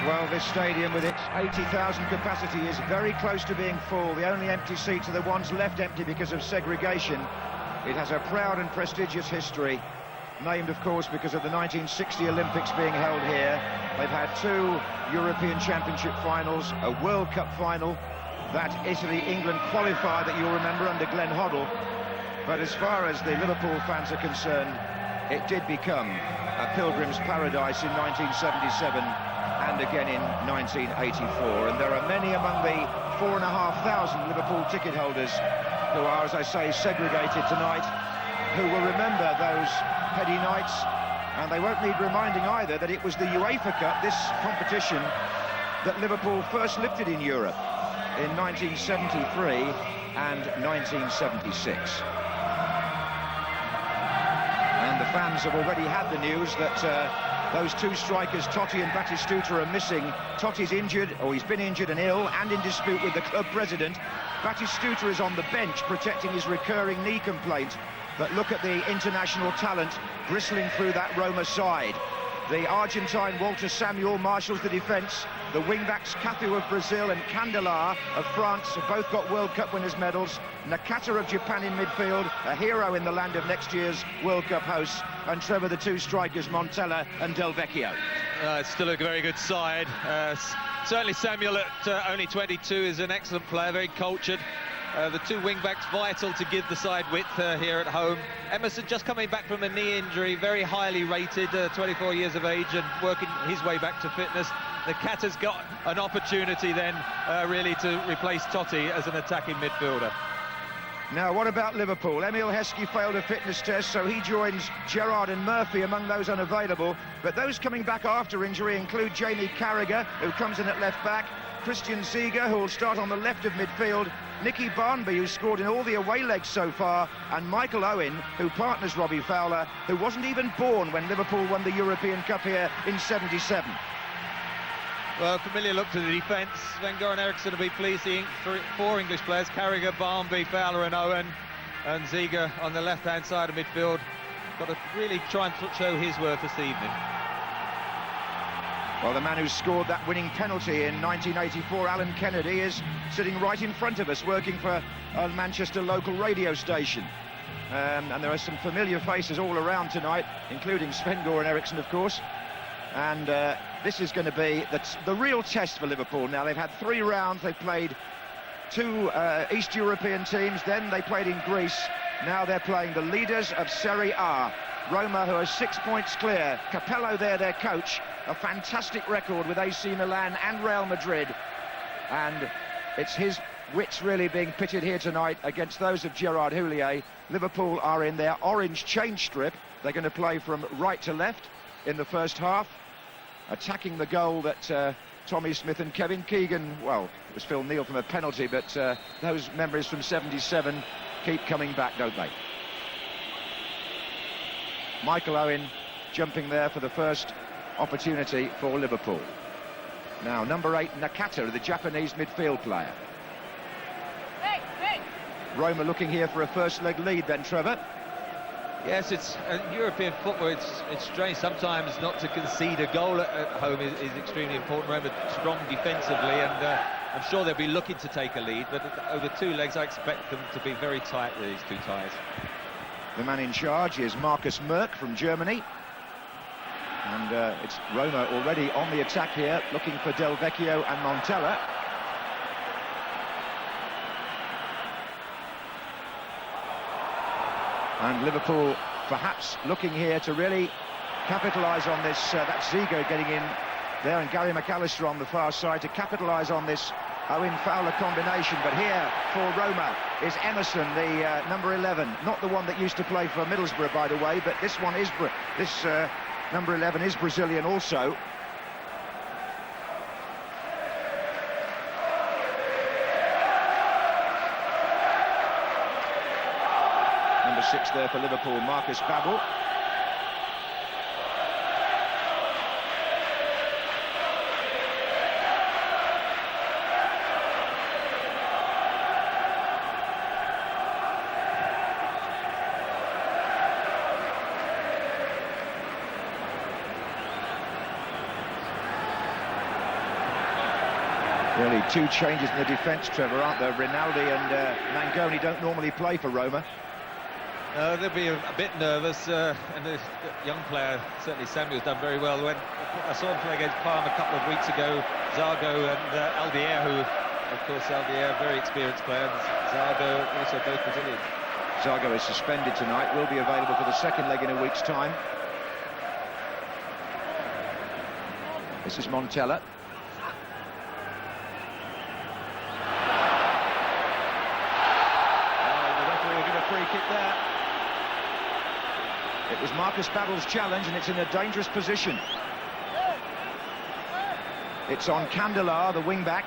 Well, this stadium with its 80,000 capacity is very close to being full. The only empty seats are the ones left empty because of segregation. It has a proud and prestigious history, named, of course, because of the 1960 Olympics being held here. They've had 2 European Championship finals, a World Cup final, that Italy-England qualifier that you'll remember under Glenn Hoddle. But as far as the Liverpool fans are concerned, it did become a pilgrim's paradise in 1977 and again in 1984. And there are many among the 4,500 Liverpool ticket holders who are, as I say, segregated tonight, who will remember those heady nights. And they won't need reminding either that it was the UEFA Cup, this competition, that Liverpool first lifted in Europe in 1973 and 1976. And the fans have already had the news that those 2 strikers, Totti and Batistuta, are missing. Totti's injured, or he's been injured and ill, and in dispute with the club president. Batistuta is on the bench protecting his recurring knee complaint. But look at the international talent bristling through that Roma side. The Argentine Walter Samuel marshals the defence. The wing-backs Cafu of Brazil and Candela of France have both got World Cup winners' medals. Nakata of Japan in midfield, a hero in the land of next year's World Cup hosts. And Trevor, the 2 strikers, Montella and Del Vecchio. It's still a very good side. Certainly Samuel at only 22 is an excellent player, very cultured. The 2 wing-backs vital to give the side width here at home. Emerson just coming back from a knee injury, very highly rated, 24 years of age and working his way back to fitness. Nakata's got an opportunity then really to replace Totti as an attacking midfielder. Now, what about Liverpool? Emile Heskey failed a fitness test, so he joins Gerrard and Murphy among those unavailable. But those coming back after injury include Jaime Carragher, who comes in at left-back, Christian Ziege, who will start on the left of midfield, Nicky Barnby, who scored in all the away legs so far, and Michael Owen, who partners Robbie Fowler, who wasn't even born when Liverpool won the European Cup here in '77. Well, familiar look to the defence. Wenger and Eriksson will be pleased seeing 4 English players, Carragher, Barnby, Fowler and Owen, and Ziege on the left-hand side of midfield. Got to really try and show his worth this evening. Well, the man who scored that winning penalty in 1984, Alan Kennedy, is sitting right in front of us, working for a Manchester local radio station. And there are some familiar faces all around tonight, including Sven-Göran Eriksson, of course. And this is going to be the real test for Liverpool. Now, they've had 3 rounds. They've played 2 East European teams. Then they played in Greece. Now they're playing the leaders of Serie A. Roma, who are 6 points clear. Capello there, their coach. A fantastic record with AC Milan and Real Madrid. And it's his wits really being pitted here tonight against those of Gerard Houllier. Liverpool are in their orange change strip. They're going to play from right to left in the first half, attacking the goal that Tommy Smith and Kevin Keegan, well, it was Phil Neal from a penalty, but those memories from '77 keep coming back, don't they? Michael Owen jumping there for the first opportunity for Liverpool. Now, number 8, Nakata, the Japanese midfield player. Roma looking here for a first leg lead then, Trevor. Yes, it's European football. It's strange sometimes not to concede a goal at home is extremely important. Roma strong defensively, and I'm sure they'll be looking to take a lead. But over 2 legs, I expect them to be very tight, these 2 ties. The man in charge is Markus Merk from Germany. And it's Roma already on the attack here, looking for Del Vecchio and Montella. And Liverpool perhaps looking here to really capitalise on this, that's Ziege getting in there and Gary McAllister on the far side to capitalise on this Owen-Fowler combination. But here for Roma is Emerson, the number 11, not the one that used to play for Middlesbrough, by the way, but this one is, number 11 is Brazilian also. Number 6 there for Liverpool, Markus Babbel. Really, two changes in the defence, Trevor, aren't there? Rinaldi and Mangone don't normally play for Roma. They'll be a bit nervous, and the young player, certainly Samuel's done very well. When I saw him play against Parma a couple of weeks ago, Zago and Aldier, who, of course, Aldier, very experienced player, and Zago, also both Brazilians. Zago is suspended tonight, will be available for the second leg in a week's time. This is Montella. The referee will give a free kick there. It was Markus Babbel's challenge, and it's in a dangerous position. It's on Candela, the wing-back.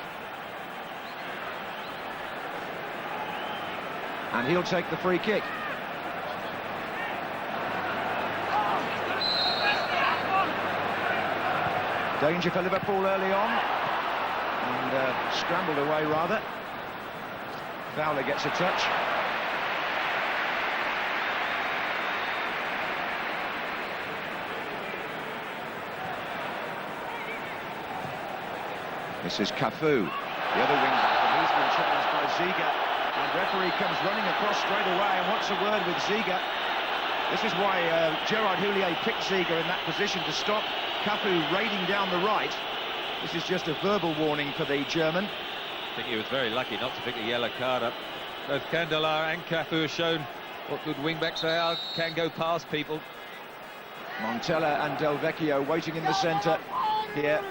And he'll take the free kick. Danger for Liverpool early on. And scrambled away, rather. Fowler gets a touch. This is Cafu, the other wing-back, and he's been challenged by Ziga. And the referee comes running across straight away and wants a word with Ziga. This is why Gerard Houllier picked Ziga in that position to stop Cafu raiding down the right. This is just a verbal warning for the German. I think he was very lucky not to pick a yellow card up. Both Candela and Cafu have shown what good wing-backs they are, can go past people. Montella and Del Vecchio waiting in the centre here.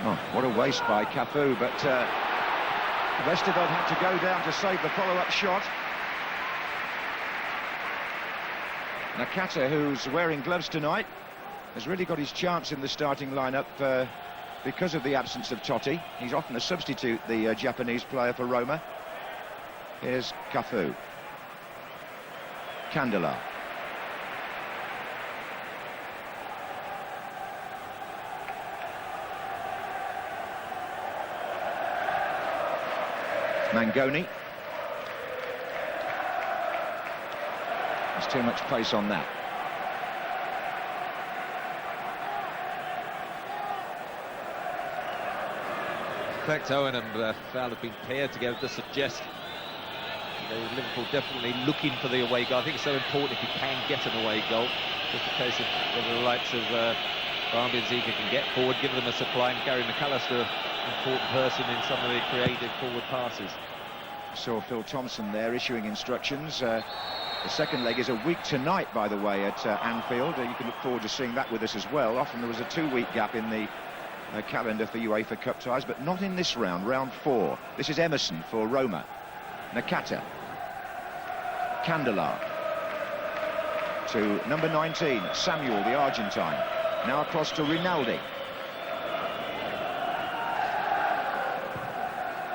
Oh, what a waste by Cafu, but Vestergaard had to go down to save the follow-up shot. Nakata, who's wearing gloves tonight, has really got his chance in the starting lineup because of the absence of Totti. He's often a substitute, the Japanese player for Roma. Here's Cafu. Candela. Mangone. There's too much pace on that. In fact, Owen and Fowler have been paired together to suggest Liverpool definitely looking for the away goal. I think it's so important if you can get an away goal. Just a case of whether the likes of Barmby and Ziga can get forward, give them a supply, and Gary McAllister, important person in some of the creative forward passes. Saw Phil Thompson there issuing instructions. The second leg is a week tonight, by the way, at Anfield. You can look forward to seeing that with us as well. Often there was a 2-week gap in the calendar for UEFA Cup ties, but not in this round, round 4. This is Emerson for Roma. Nakata. Candela. To number 19, Samuel, the Argentine. Now across to Rinaldi.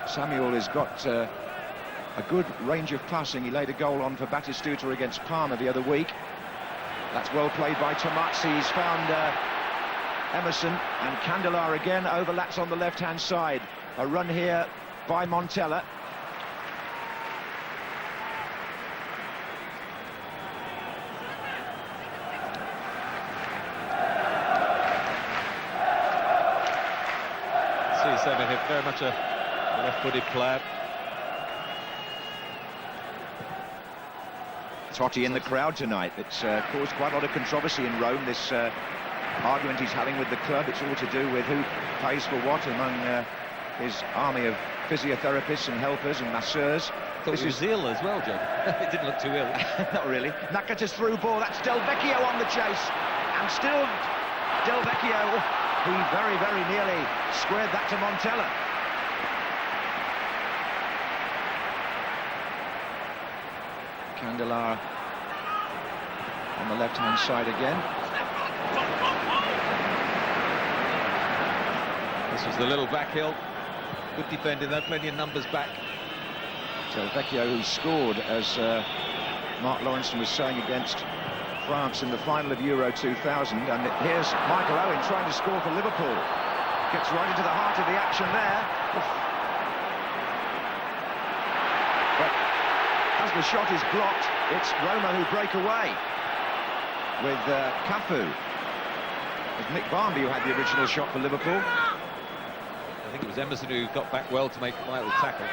Samuel has got a good range of passing. He laid a goal on for Batistuta against Parma the other week. That's well played by Tommasi. He's found Emerson, and Candela again overlaps on the left-hand side. A run here by Montella. Sami Hyypiä, very much a left-footed player. Totti in the crowd tonight. It's caused quite a lot of controversy in Rome, this argument he's having with the club. It's all to do with who pays for what among his army of physiotherapists and helpers and masseurs. This is ill as well, John. It didn't look too ill. Not really. Nakata's through ball. That's Del Vecchio on the chase. And still Del Vecchio. He very, very nearly squared that to Montella. Candela on the left-hand side again. This was the little back hill. Good defending there, plenty of numbers back. Del Vecchio, who scored, as Mark Lawrenson was saying, against France in the final of Euro 2000, and here's Michael Owen trying to score for Liverpool. Gets right into the heart of the action there. as the shot is blocked, it's Roma who break away with Cafu. It was Nick Barmby who had the original shot for Liverpool. I think it was Emerson who got back well to make the vital tackle.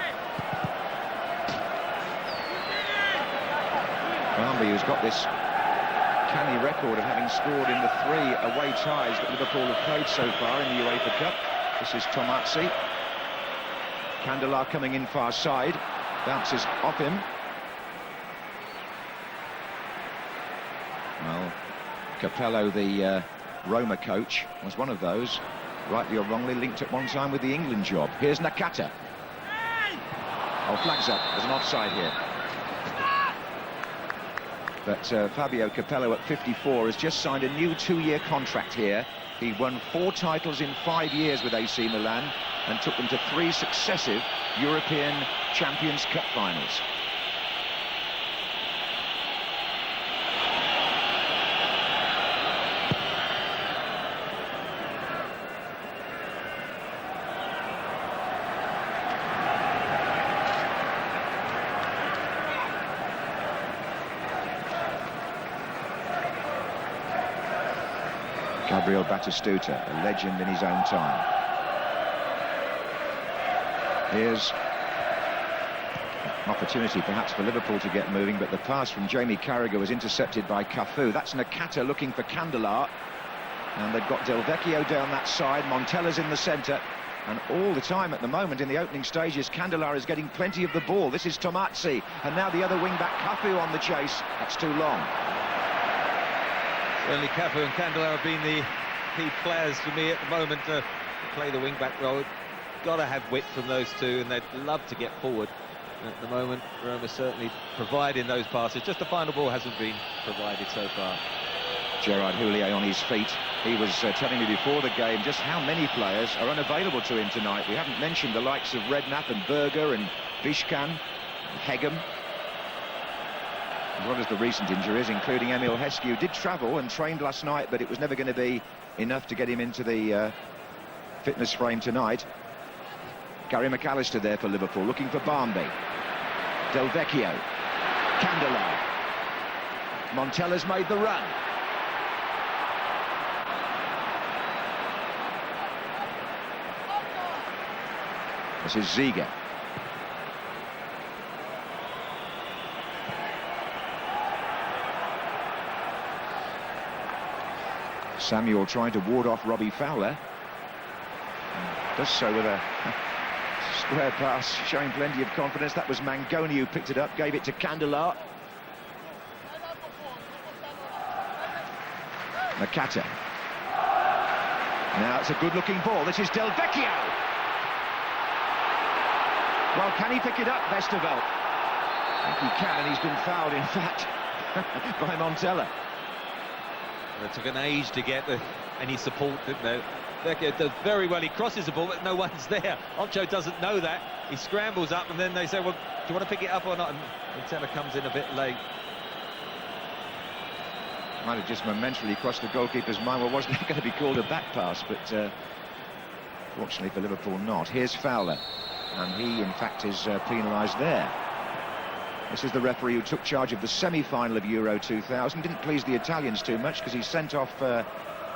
Barmby, who's got this canny record of having scored in the 3 away ties that Liverpool have played so far in the UEFA Cup. This is Tommasi. Candela coming in far side, bounces off him. Well, Capello, the Roma coach, was one of those, rightly or wrongly, linked at one time with the England job. Here's Nakata. Oh, flags up. There's an offside here. But Fabio Capello at 54 has just signed a new 2-year contract here. He won 4 titles in 5 years with AC Milan and took them to 3 successive European Champions Cup finals. Gabriel Batistuta, a legend in his own time. Here's an opportunity perhaps for Liverpool to get moving, but the pass from Jaime Carragher was intercepted by Cafu. That's Nakata looking for Candela, and they've got Del Vecchio down that side. Montella's in the centre, and all the time at the moment in the opening stages, Candela is getting plenty of the ball. This is Tommasi, and now the other wing-back Cafu on the chase. That's too long. Certainly Cafu and Candela have been the key players for me at the moment to play the wing-back role. Got to have width from those two, and they'd love to get forward. At the moment, Roma certainly providing those passes. Just the final ball hasn't been provided so far. Gerard Houllier on his feet. He was telling me before the game just how many players are unavailable to him tonight. We haven't mentioned the likes of Redknapp and Berger and Vishkan, and Hegem, as well as the recent injuries, including Emil Heskey, who did travel and trained last night, but it was never going to be enough to get him into the fitness frame tonight. Gary McAllister there for Liverpool, looking for Barmby. Del Vecchio. Candela. Montella's made the run. This is Ziga. Samuel trying to ward off Robbie Fowler. Does so with a square pass, showing plenty of confidence. That was Mangone who picked it up, gave it to Candela. Nakata. Now it's a good-looking ball. This is Del Vecchio. Well, can he pick it up, Vesterveld? I think he can, and he's been fouled, in fact, by Montella. It took an age to get any support, didn't they? Vecchio does very well. He crosses the ball, but no one's there. Ocho doesn't know that. He scrambles up, and then they say, well, do you want to pick it up or not? And Montella comes in a bit late. Might have just momentarily crossed the goalkeeper's mind. Well, wasn't it going to be called a back pass? But fortunately for Liverpool, not. Here's Fowler, and he, in fact, is penalised there. This is the referee who took charge of the semi-final of Euro 2000. Didn't please the Italians too much because he sent off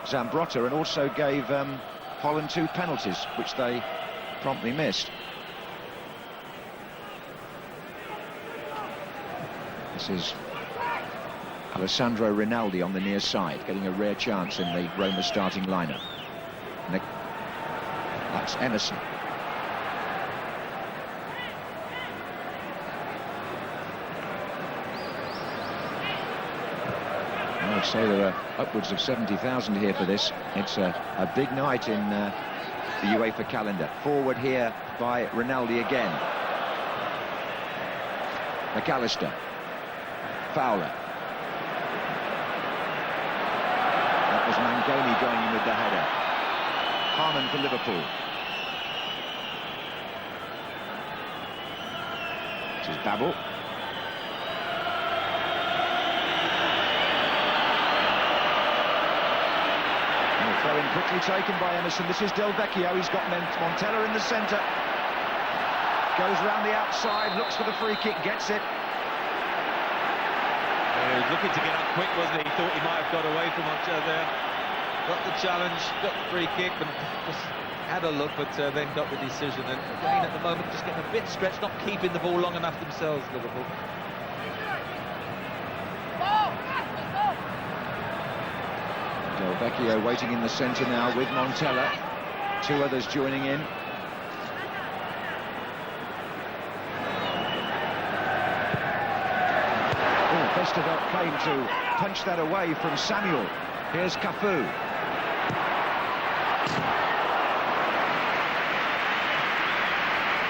Zambrotta and also gave Holland 2 penalties, which they promptly missed. This is Alessandro Rinaldi on the near side, getting a rare chance in the Roma starting lineup. That's Emerson. I would say there are upwards of 70,000 here for this. It's a big night in the UEFA calendar. Forward here by Rinaldi again. McAllister. Fowler. That was Mangone going in with the header. Hamann for Liverpool. This is Babbel. Throw in quickly taken by Emerson. This is Del Vecchio. He's got Montella in the centre. Goes round the outside, looks for the free kick, gets it. he was looking to get up quick, wasn't he? He thought he might have got away from Montella there. Got the challenge, got the free kick, and just had a look, but then got the decision. And again, at the moment, just getting a bit stretched, not keeping the ball long enough themselves, Liverpool. Del Vecchio waiting in the centre now with Montella. Two others joining in. Oh, Vesterveld came to punch that away from Samuel. Here's Cafu.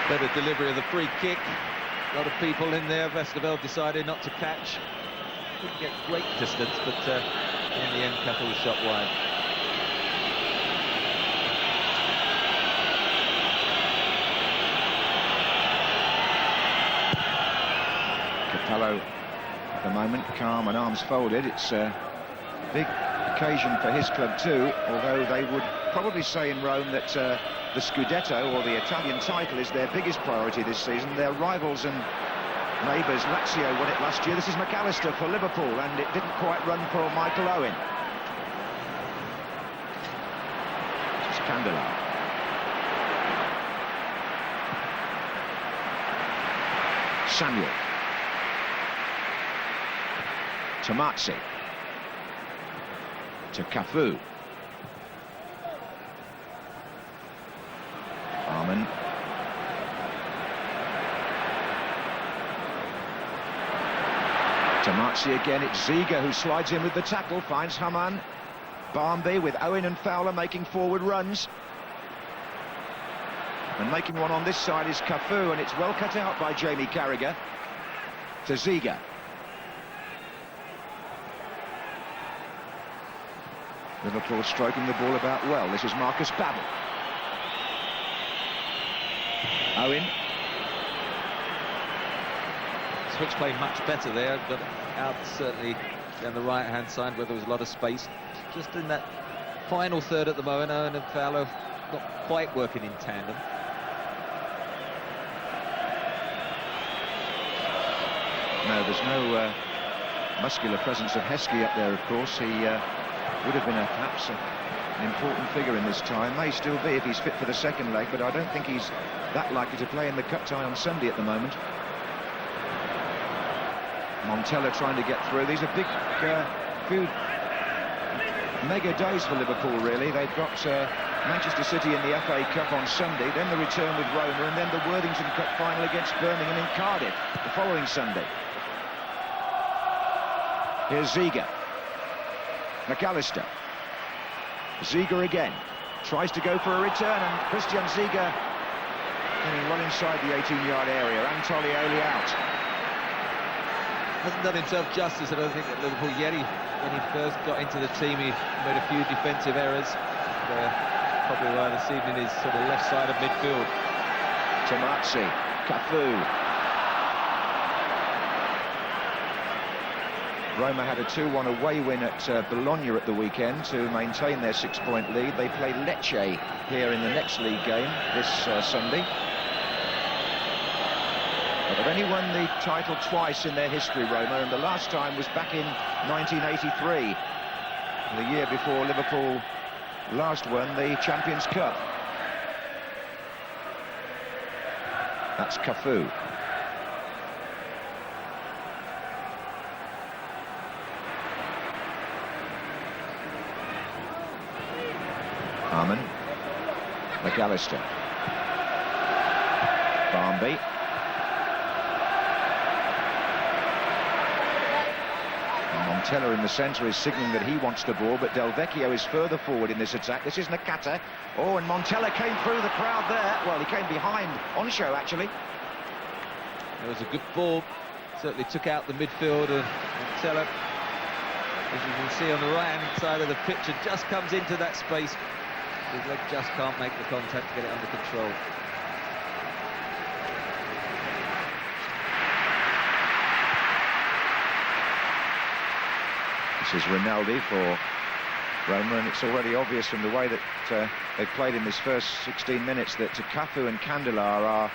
Better delivery of the free kick. A lot of people in there. Vesterveld decided not to catch. Didn't get great distance, but in the end, Cafu shot wide. Capello at the moment, calm and arms folded. It's a big occasion for his club too, although they would probably say in Rome that the Scudetto, or the Italian title, is their biggest priority this season. Their rivals and neighbours, Lazio, won it last year. This is McAllister for Liverpool, and it didn't quite run for Michael Owen. This is Candela. Samuel. Tommasi. To Cafu. Hamann. Tommasi again, it's Ziga who slides in with the tackle, finds Hamann. Barmby with Owen and Fowler making forward runs. And making one on this side is Cafu, and it's well cut out by Jaime Carragher. To Ziga. Liverpool stroking the ball about well. This is Markus Babbel. Owen. Switch played much better there, got out certainly down the right-hand side where there was a lot of space. Just in that final third at the moment, Owen and Fowler not quite working in tandem. No, there's no muscular presence of Heskey up there, of course. He would have been perhaps an important figure in this tie. May still be if he's fit for the second leg, but I don't think he's that likely to play in the cup tie on Sunday at the moment. Montella trying to get through. These are big, few mega days for Liverpool, really. They've got Manchester City in the FA Cup on Sunday, then the return with Roma, and then the Worthington Cup final against Birmingham in Cardiff the following Sunday. Here's Ziga. McAllister. Ziga again. Tries to go for a return, and Christian Ziga getting well inside the 18-yard area. Antonioli out. Hasn't done himself justice, I don't think, at Liverpool yet. When he first got into the team, he made a few defensive errors. Probably why this evening is sort of left side of midfield. Tommasi, Cafu. Roma had a 2-1 away win at Bologna at the weekend to maintain their 6-point lead. They play Lecce here in the next league game this Sunday. But they've only won the title twice in their history, Roma, and the last time was back in 1983, the year before Liverpool last won the Champions Cup. That's Cafu. Hamann. McAllister. Barmby. Montella in the centre is signalling that he wants the ball, but Del Vecchio is further forward in this attack. This is Nakata. Oh, and Montella came through the crowd there. Well, he came behind Onsho, actually. It was a good ball. Certainly took out the midfield of Montella. As you can see on the right-hand side of the pitch, it just comes into that space. His leg just can't make the contact to get it under control. This is Rinaldi for Roma, and it's already obvious from the way that they've played in this first 16 minutes that Cafu and Candela are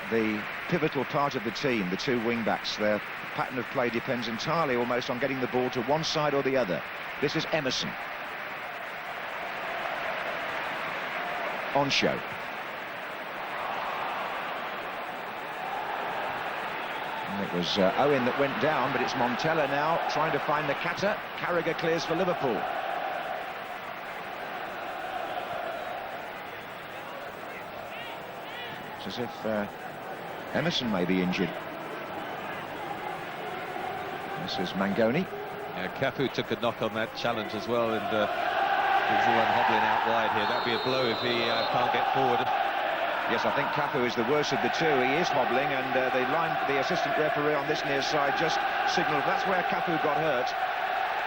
the pivotal part of the team, the two wing-backs. Their pattern of play depends entirely almost on getting the ball to one side or the other. This is Emerson. On show. And it was Owen that went down, but it's Montella now trying to find Nakata. Carragher clears for Liverpool. It's as if Emerson may be injured. This is Mangone. Yeah, Cafu took a knock on that challenge as well, and he's the one hobbling out wide here. That'd be a blow if he can't get forward. Yes, I think Cafu is the worst of the two. He is hobbling, and the assistant referee on this near side just signalled. That's where Cafu got hurt.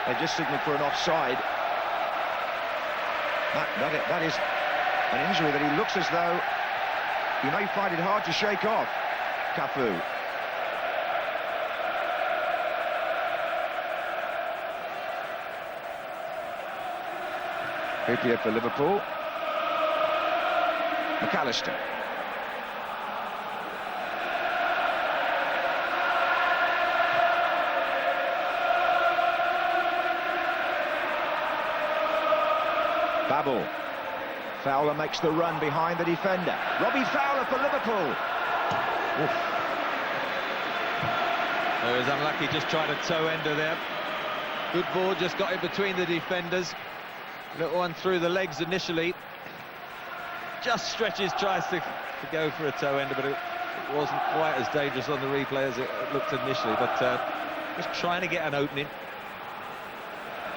They just signalled for an offside. That is an injury that he looks as though he may find it hard to shake off, Cafu. Hyypiä for Liverpool. McAllister. Babbel. Fowler makes the run behind the defender. Robbie Fowler for Liverpool. Oof. He was unlucky, just trying to toe-ender there. Good ball, just got in between the defenders. Little one through the legs initially. Just stretches, tries to go for a toe-ender, but it wasn't quite as dangerous on the replay as it looked initially. But just trying to get an opening.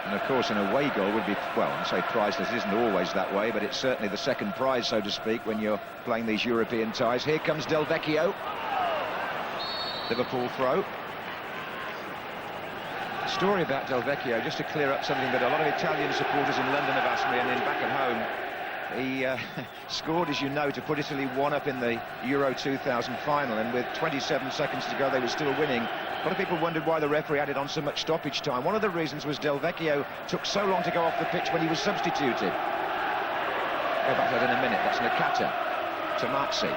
And of course, an away goal would be, well, I'd say priceless. It isn't always that way, but it's certainly the second prize, so to speak, when you're playing these European ties. Here comes Del Vecchio. Liverpool throw. Story about Del Vecchio, just to clear up something that a lot of Italian supporters in London have asked me, and then back at home. He scored, as you know, to put Italy 1-up in the Euro 2000 final, and with 27 seconds to go, they were still winning. A lot of people wondered why the referee added on so much stoppage time. One of the reasons was Del Vecchio took so long to go off the pitch when he was substituted. Go back to that in a minute. That's Nakata. Tommasi.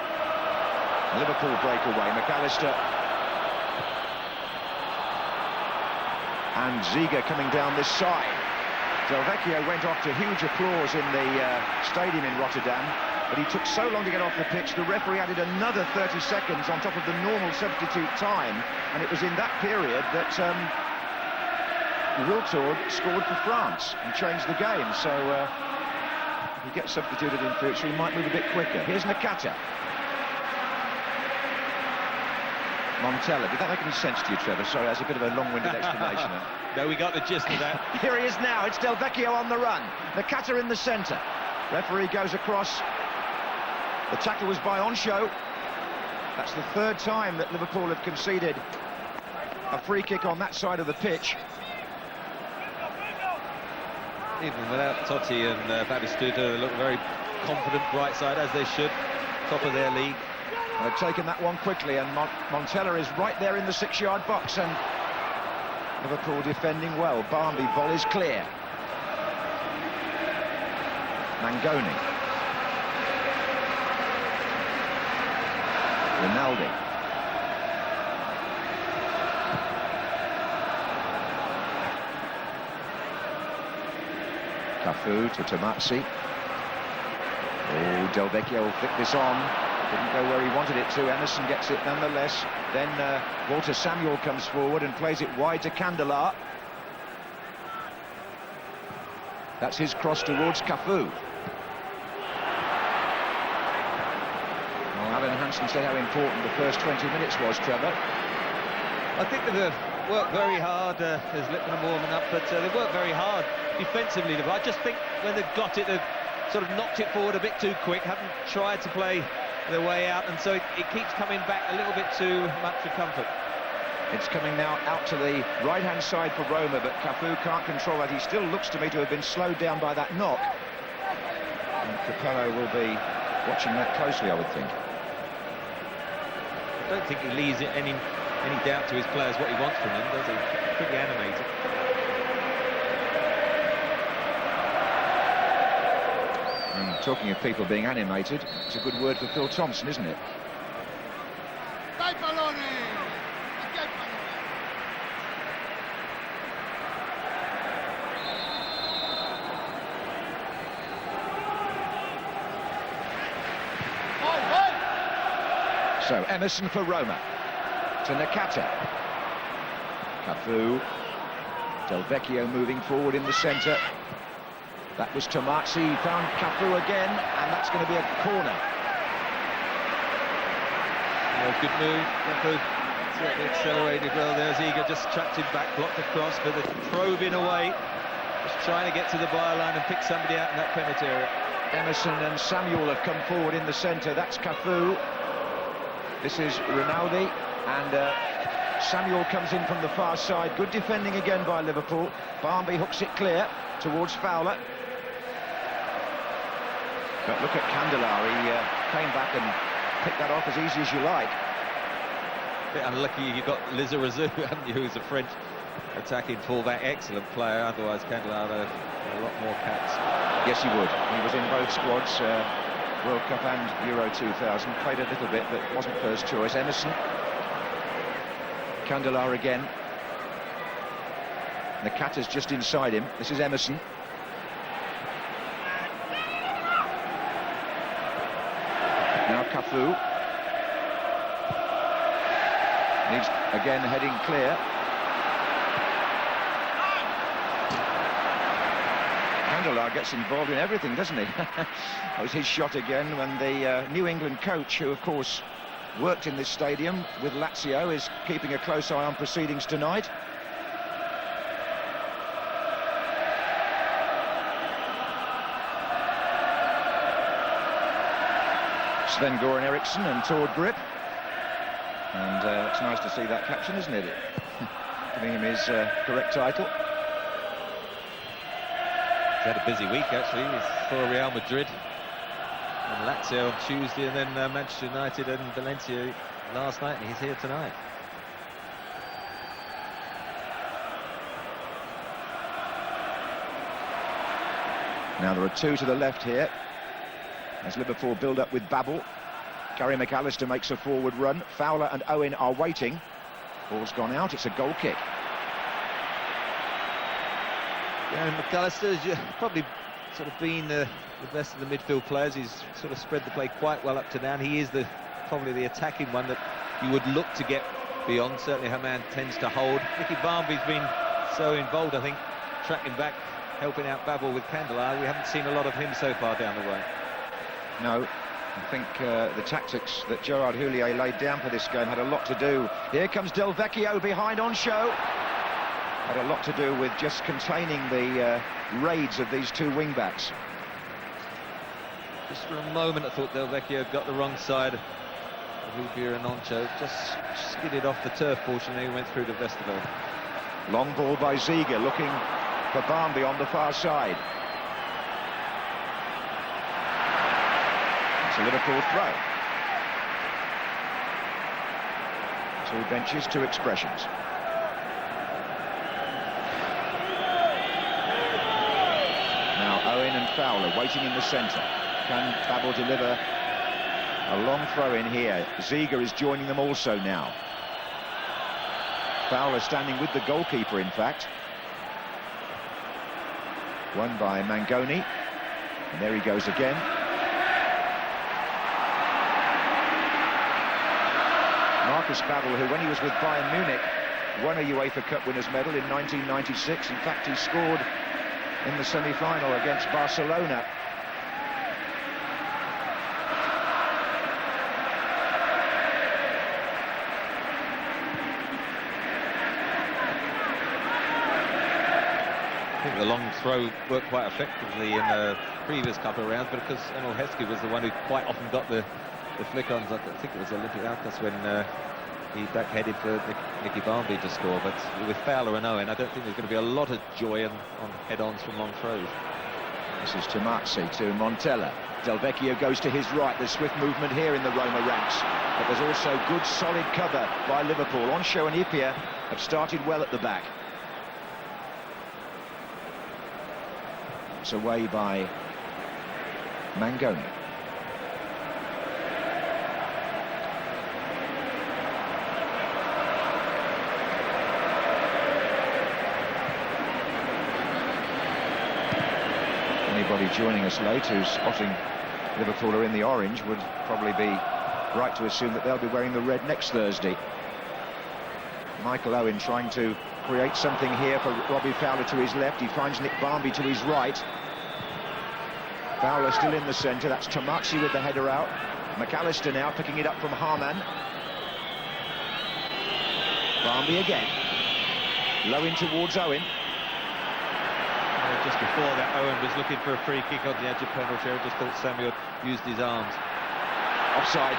Liverpool breakaway. McAllister. And Ziga coming down this side. Del Vecchio went off to huge applause in the stadium in Rotterdam, but he took so long to get off the pitch, the referee added another 30 seconds on top of the normal substitute time, and it was in that period that Wiltord scored for France and changed the game. So if he gets substituted in future, he might move a bit quicker. Here's Nakata. Montella, did that make any sense to you, Trevor? Sorry, that's a bit of a long-winded explanation. No, we got the gist of that. Here he is now, it's Del Vecchio on the run. Nakata in the centre. Referee goes across. The tackle was by Onshow. That's the third time that Liverpool have conceded a free kick on that side of the pitch. Even without Totti and Batistuta, they look very confident, bright side, as they should. Top of their league. They've taken that one quickly, and Montella is right there in the 6-yard box, and Liverpool defending well. Barmby volley's clear. Mangone. Rinaldi. Cafu to Tommasi. Oh, Del Vecchio will flick this on. Didn't go where he wanted it to. Emerson gets it nonetheless. Then Walter Samuel comes forward and plays it wide to Candela. That's his cross towards Cafu. Well, Alan Hansen said how important the first 20 minutes was, Trevor. I think they've worked very hard, as Litmanen warming up, but they've worked very hard defensively. I just think when they've got it, they've sort of knocked it forward a bit too quick, haven't tried to play their way out, and so it keeps coming back a little bit too much for comfort. It's coming now out to the right-hand side for Roma, but Cafu can't control that. He still looks to me to have been slowed down by that knock. And Capello will be watching that closely, I would think. I don't think he leaves it any doubt to his players what he wants from them, does he? Pretty animated. And talking of people being animated, it's a good word for Phil Thompson, isn't it? il pallone! A chi ha il pallone? So Emerson for Roma, to Nakata, Cafu, Del Vecchio moving forward in the centre. That was Tommasi, found Cafu again, and that's going to be a corner. Good move, Cafu certainly accelerated well there. Ziga just trapped him back, blocked across, but the probing away, just trying to get to the byline and pick somebody out in that penalty area. Emerson and Samuel have come forward in the centre. That's Cafu. This is Rinaldi, and Samuel comes in from the far side. Good defending again by Liverpool. Barmby hooks it clear towards Fowler. But look at Candela. He came back and picked that off as easy as you like. Bit unlucky you got Lizarazu, haven't you, who's a French attacking fullback. Excellent player, otherwise Candela had a lot more caps. Yes, he would. He was in both squads. World Cup and Euro 2000, played a little bit, but wasn't first choice. Emerson, Candela again. Nakata's just inside him. This is Emerson. Now Cafu. Needs again heading clear. Candela gets involved in everything, doesn't he? That was his shot again when the New England coach, who of course worked in this stadium with Lazio, is keeping a close eye on proceedings tonight. Sven-Göran Eriksson and Tord Grip. And it's nice to see that caption, isn't it? Giving him his correct title. He's had a busy week actually. He's for Real Madrid and Lazio on Tuesday, and then Manchester United and Valencia last night, and he's here tonight. Now there are two to the left here as Liverpool build up with Babbel. Gary McAllister makes a forward run. Fowler and Owen are waiting. Ball's gone out. It's a goal kick. Yeah, and McAllister has probably sort of been the best of the midfield players. He's sort of spread the play quite well up to now, and he is probably the attacking one that you would look to get beyond. Certainly Hamann tends to hold. Nicky Barmby's been so involved, I think, tracking back, helping out Babbel with Candela. We haven't seen a lot of him so far down the way. No, I think the tactics that Gerard Houllier laid down for this game had a lot to do. Here comes Del Vecchio behind on show. Had a lot to do with just containing the raids of these two wing-backs. Just for a moment I thought Del Vecchio got the wrong side of Hyypiä and Henchoz. Just skidded off the turf, fortunately, went through the vestibule. Long ball by Ziga, looking for Barmby on the far side. It's a Liverpool throw. Two benches, two expressions. Now Owen and Fowler waiting in the centre. Can Babbel deliver a long throw in here? Ziga is joining them also now. Fowler standing with the goalkeeper, in fact. Won by Mangone. And there he goes again. Markus Babbel, who when he was with Bayern Munich won a UEFA Cup winners medal in 1996. In fact, he scored in the semi-final against Barcelona. I think the long throw worked quite effectively in the previous couple of rounds, but because Emil Heskey was the one who quite often got the flick-ons. I think it was Olympiacos when he back-headed for Nicky Barmby to score. But with Fowler and Owen, I don't think there's going to be a lot of joy on head-ons from long throws. This is Tommasi to Montella. Del Vecchio goes to his right. There's swift movement here in the Roma ranks, but there's also good solid cover by Liverpool. Henchoz and Hyypiä have started well at the back. It's away by Mangone. Anybody joining us late who's spotting Liverpool are in the orange would probably be right to assume that they'll be wearing the red next Thursday. Michael Owen trying to create something here for Robbie Fowler to his left. He finds Nick Barmby to his right. Fowler still in the centre. That's Tommasi with the header out. McAllister now picking it up from Hamann. Barmby again. Low in towards Owen. Just before that, Owen was looking for a free kick on the edge of penalty. I just thought Samuel used his arms. Offside.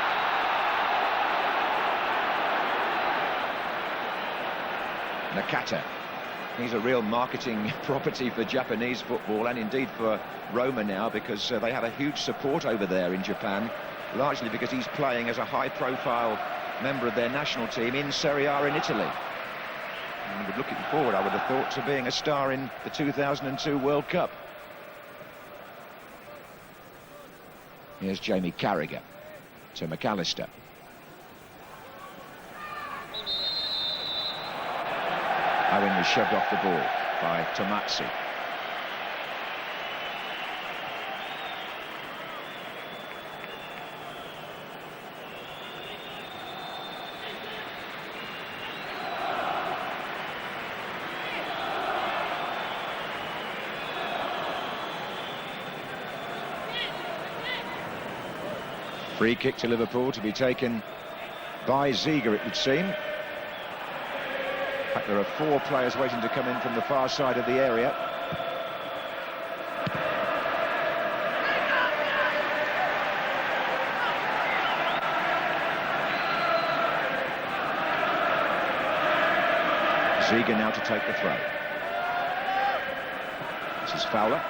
Nakata. He's a real marketing property for Japanese football, and indeed for Roma now, because they have a huge support over there in Japan, largely because he's playing as a high-profile member of their national team in Serie A in Italy. And looking forward, I would have thought, to being a star in the 2002 World Cup. Here's Jaime Carragher to McAllister. Owen was shoved off the ball by Tommasi. Free kick to Liverpool to be taken by Ziege, it would seem. In fact, there are 4 players waiting to come in from the far side of the area. Ziege now to take the throw. This is Fowler.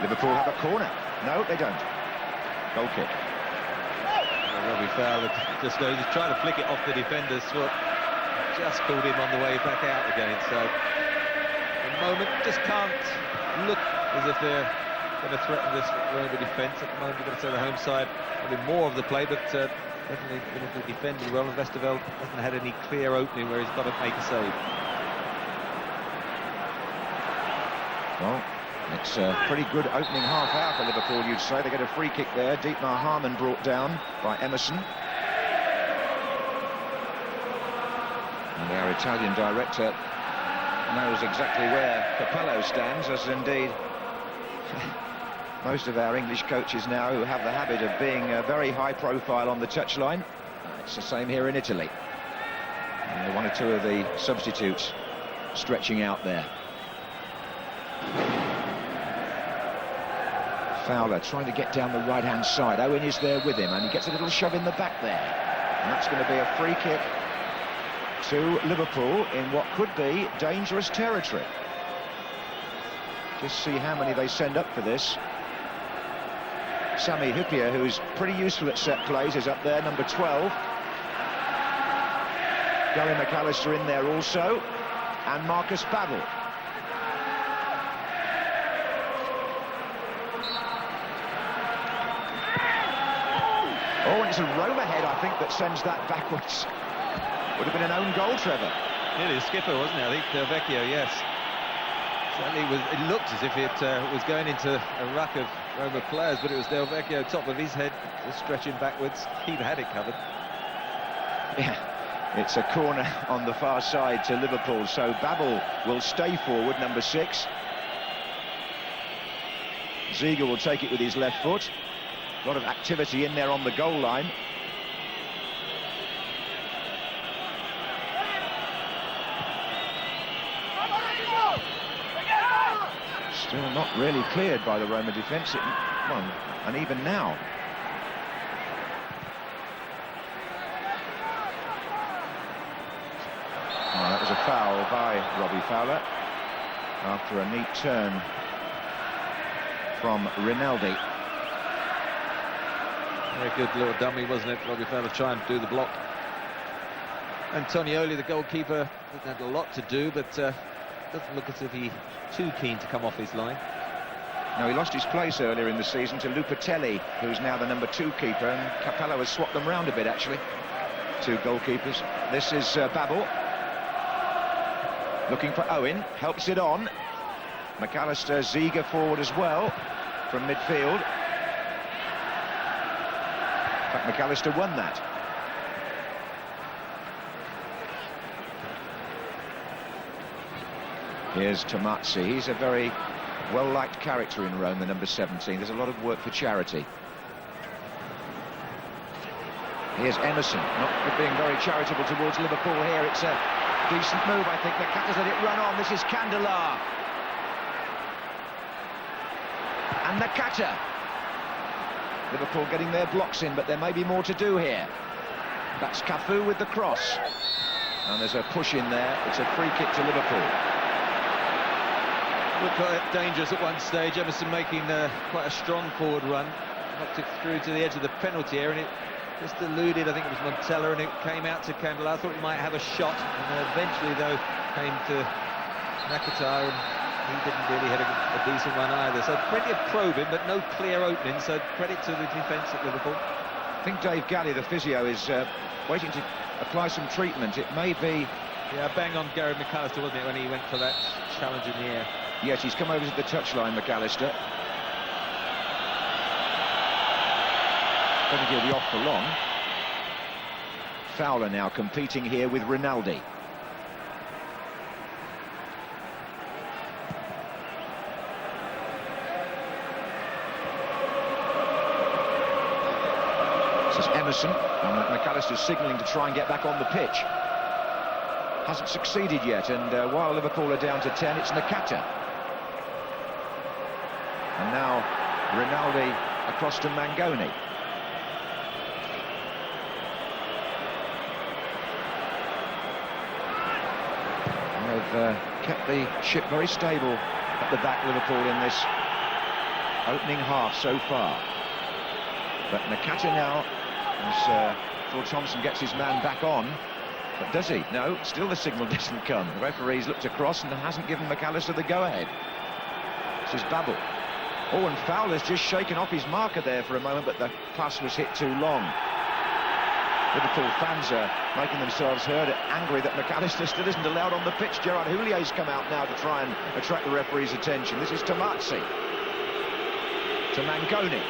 Liverpool have a corner. No, they don't. Goal kick. Robbie Fowler just goes, he's trying to flick it off the defender's foot. Just called him on the way back out again. So, at the moment, just can't look as if they're going to threaten this Roma defence. At the moment, you've got to say the home side having more of the play, but definitely Liverpool defended well, and Westerveld hasn't had any clear opening where he's got to make a save. Well, it's a pretty good opening half hour for Liverpool, you'd say. They get a free kick there. Dietmar Hamann brought down by Emerson. And our Italian director knows exactly where Capello stands, as indeed most of our English coaches now, who have the habit of being very high profile on the touchline. It's the same here in Italy. And 1 or 2 of the substitutes stretching out there. Fowler trying to get down the right-hand side. Owen is there with him, and he gets a little shove in the back there. And that's going to be a free kick to Liverpool in what could be dangerous territory. Just see how many they send up for this. Sami Hyypiä, who's pretty useful at set plays, is up there, number 12. Gary McAllister in there also, and Markus Babbel. Oh, and it's a Roma head, I think, that sends that backwards. Would have been an own goal, Trevor. Nearly a skipper, wasn't it? I think Del Vecchio, yes. Certainly it looked as if it was going into a ruck of Roma players, but it was Del Vecchio, top of his head, just stretching backwards. He had it covered. Yeah, it's a corner on the far side to Liverpool, so Babbel will stay forward, number 6. Ziege will take it with his left foot. A lot of activity in there on the goal line. Still not really cleared by the Roma defence. Well, and even now. Oh, that was a foul by Robbie Fowler after a neat turn from Rinaldi. Very good little dummy, wasn't it? Robbie Fowler trying to do the block. Antonioli, the goalkeeper, had a lot to do, but doesn't look as if he's too keen to come off his line. No, he lost his place earlier in the season to Lupatelli, who's now the number 2 keeper, and Capello has swapped them round a bit, actually. 2 goalkeepers. This is Babbel. Looking for Owen, helps it on. McAllister, Ziege forward as well from midfield. In fact, McAllister won that. Here's Tommasi. He's a very well-liked character in Rome, the number 17. There's a lot of work for charity. Here's Emerson, not being very charitable towards Liverpool here. It's a decent move, I think. Nakata's let it run on. This is Candela. And Nakata. Liverpool getting their blocks in, but there may be more to do here. That's Cafu with the cross. And there's a push in there. It's a free kick to Liverpool. Looked quite dangerous at one stage. Emerson making quite a strong forward run. Knocked it through to the edge of the penalty area, and it just eluded, I think it was Montella, and it came out to Candela. I thought he might have a shot, and eventually, though, came to Nakata, and he didn't really hit a decent one either. So plenty of probing, but no clear opening, so credit to the defence at Liverpool. I think Dave Galley, the physio, is waiting to apply some treatment. It may be... Yeah, bang on Gary McAllister, wasn't it, when he went for that challenge in the air? Yes, he's come over to the touchline, McAllister. Don't think he'll be off for long. Fowler now competing here with Rinaldi. This is Emerson, and McAllister's signalling to try and get back on the pitch. Hasn't succeeded yet, and while Liverpool are down to 10, it's Nakata. And now Rinaldi across to Mangone. They've kept the ship very stable at the back, Liverpool, in this opening half so far. But Nakata now, as Phil Thompson gets his man back on. But does he? No, still the signal doesn't come. The referee's looked across and hasn't given McAllister the go-ahead. This is Babbel. Oh, and Fowler's just shaken off his marker there for a moment, but the pass was hit too long. Liverpool fans are making themselves heard, angry that McAllister still isn't allowed on the pitch. Gerard Houlier's come out now to try and attract the referee's attention. This is Tommasi. To Mangone.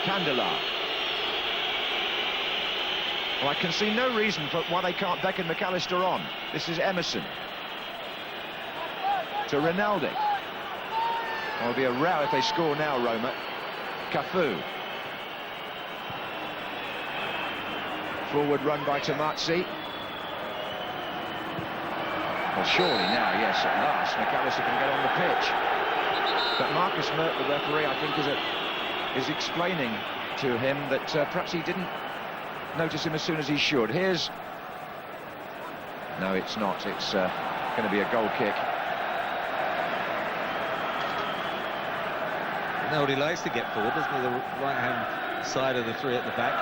Candela. Well, I can see no reason for why they can't beckon McAllister on. This is Emerson. To Rinaldi. There'll be a row if they score now, Roma. Cafu. Forward run by Tommasi. Well, surely now, yes, at last, McAllister can get on the pitch. But Markus Merk, the referee, I think is explaining to him that perhaps he didn't notice him as soon as he should. Here's... No, it's not. It's going to be a goal kick. Rinaldi likes to get forward, doesn't he? The right-hand side of the three at the back.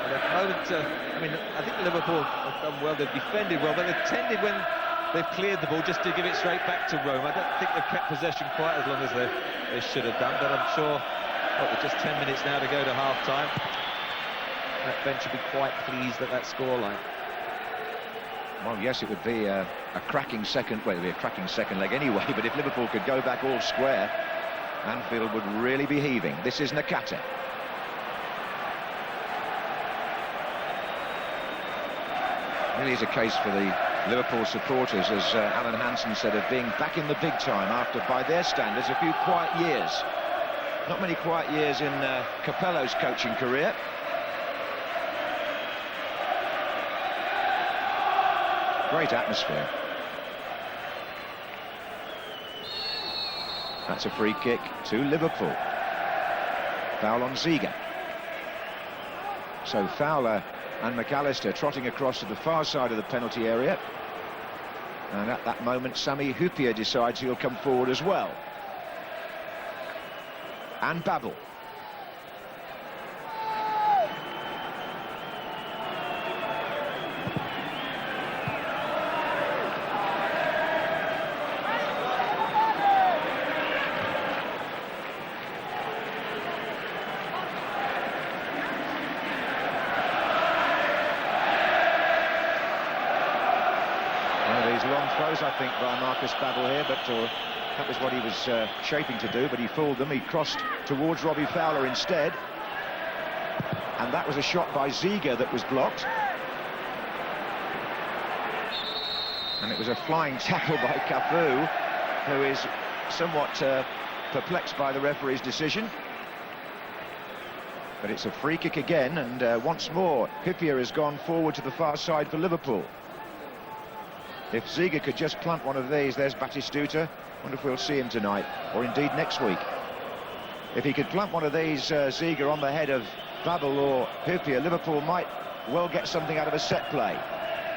But at the moment, I mean, I think Liverpool have done well. They've defended well, but they've tended when they've cleared the ball just to give it straight back to Roma. I don't think they've kept possession quite as long as they should have done, but I'm sure, with just 10 minutes now to go to half-time, that bench should be quite pleased at that scoreline. Well, yes, it would be a cracking second... Well, it would be a cracking second leg anyway, but if Liverpool could go back all square, Anfield would really be heaving. This is Nakata. Really is a case for the Liverpool supporters, as Alan Hansen said, of being back in the big time after, by their standards, a few quiet years. Not many quiet years in Capello's coaching career. Great atmosphere. That's a free kick to Liverpool. Foul on Ziege. So Fowler and McAllister trotting across to the far side of the penalty area. And at that moment, Sami Hyypiä decides he'll come forward as well. And Babbel. One of these long throws, I think, by Markus Babbel here, but That was what he was shaping to do, but he fooled them. He crossed towards Robbie Fowler instead. And that was a shot by Ziege that was blocked. And it was a flying tackle by Cafu, who is somewhat perplexed by the referee's decision. But it's a free kick again, and once more, Hyypiä has gone forward to the far side for Liverpool. If Ziege could just plant one of these, there's Batistuta. Wonder if we'll see him tonight, or indeed next week. If he could plant one of these, Ziege, on the head of Babbel or Hyypiä, Liverpool might well get something out of a set play.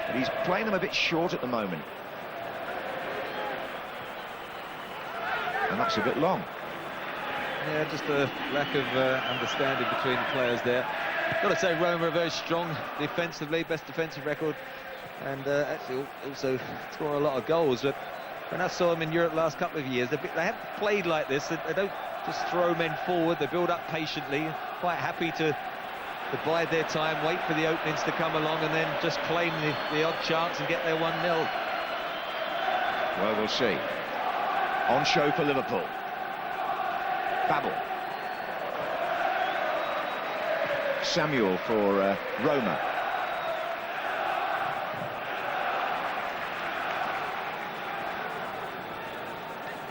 But he's playing them a bit short at the moment. And that's a bit long. Yeah, just a lack of understanding between the players there. Got to say, Roma are very strong defensively, best defensive record, and actually also score a lot of goals. But when I saw them in Europe last couple of years, they haven't played like this. They don't just throw men forward. They build up patiently, quite happy to bide their time, wait for the openings to come along, and then just claim the odd chance and get their 1-0. Well, we'll see. On show for Liverpool. Babbel. Samuel for Roma.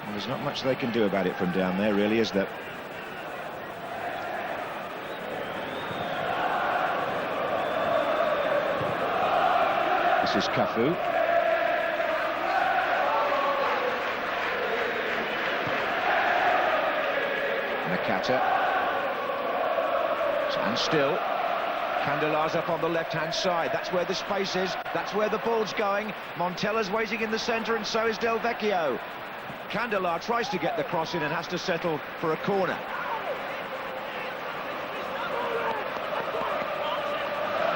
Well, there's not much they can do about it from down there, really, is there? This is Cafu. Nakata. And still. Candela's up on the left-hand side. That's where the space is. That's where the ball's going. Montella's waiting in the centre, and so is Del Vecchio. Candela tries to get the cross in and has to settle for a corner.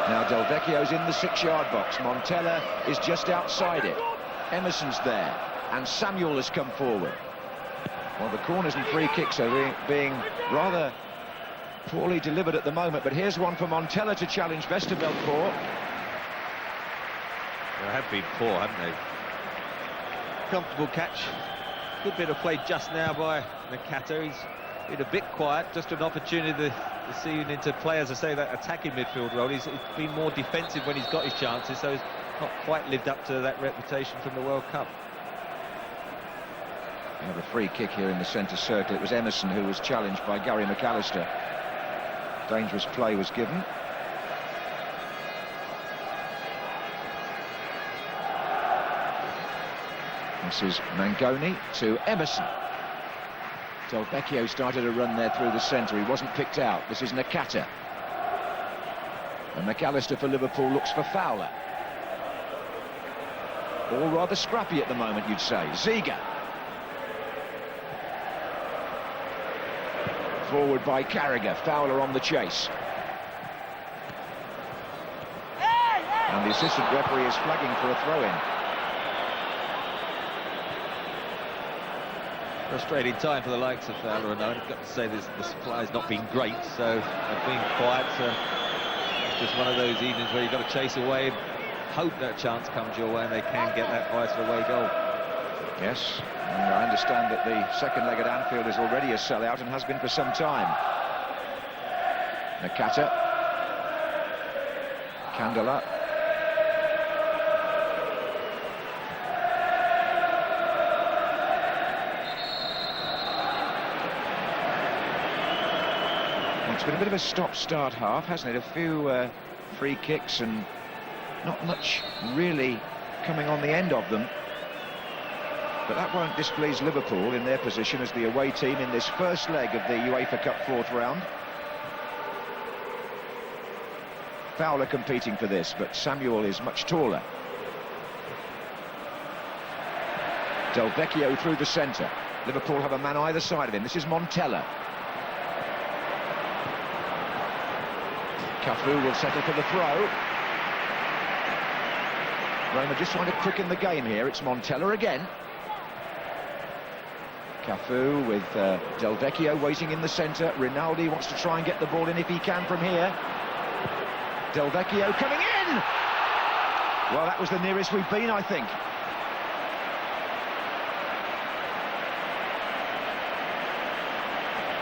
Now Del Vecchio's in the 6-yard box. Montella is just outside it. Emerson's there, and Samuel has come forward. Well, the corners and free kicks are being rather poorly delivered at the moment, but here's one for Montella to challenge Vesterveld for. They have been poor, haven't they? Comfortable catch. Good bit of play just now by Nakata. He's been a bit quiet, just an opportunity to see him into play, as I say, that attacking midfield role. He's been more defensive when he's got his chances, so he's not quite lived up to that reputation from the World Cup. We have a free kick here in the centre circle. It was Emerson who was challenged by Gary McAllister. Dangerous play was given. This is Mangone to Emerson. Del Vecchio started a run there through the centre. He wasn't picked out. This is Nakata. And McAllister for Liverpool looks for Fowler. All rather scrappy at the moment, you'd say. Ziege. Forward by Carragher. Fowler on the chase. And the assistant referee is flagging for a throw-in. Frustrating time for the likes of Fowler, and I've got to say the supply's not been great, so they've been quiet. It's just one of those evenings where you've got to chase away and hope that chance comes your way and they can get that vital away goal. Yes, and I understand that the second leg at Anfield is already a sellout and has been for some time. Nakata. Candela. It's been a bit of a stop-start half, hasn't it? A few free kicks and not much really coming on the end of them. But that won't displease Liverpool in their position as the away team in this first leg of the UEFA Cup fourth round. Fowler competing for this, but Samuel is much taller. Del Vecchio through the centre. Liverpool have a man either side of him. This is Montella. Cafu will settle for the throw. Roma just trying to quicken the game here. It's Montella again. Cafu with Del Vecchio waiting in the centre. Rinaldi wants to try and get the ball in if he can from here. Del Vecchio coming in! Well, that was the nearest we've been, I think.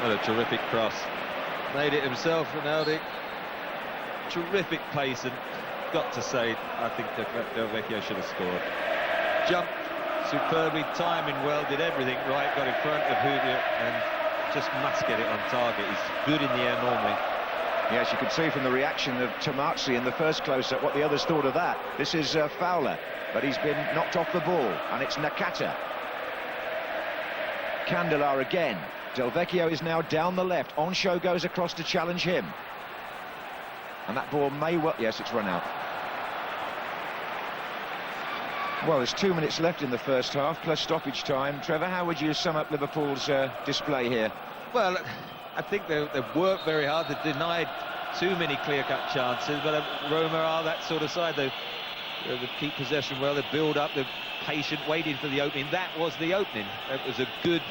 What a terrific cross. Made it himself, Rinaldi. Terrific pace, and got to say, I think Del Vecchio should have scored. Jumped superbly, timing well, did everything right, got in front of Hyypiä, and just must get it on target. He's good in the air normally. Yes, you could see from the reaction of Tommasi in the first close-up what the others thought of that. This is Fowler, but he's been knocked off the ball, and it's Nakata. Candela again. Del Vecchio is now down the left. Onsho goes across to challenge him. And that ball may well... Yes, it's run out. Well, there's 2 minutes left in the first half, plus stoppage time. Trevor, how would you sum up Liverpool's display here? Well, I think they've worked very hard. They've denied too many clear-cut chances, but Roma are that sort of side. They keep possession well, they build up, they're patient, waiting for the opening. That was the opening. It was a good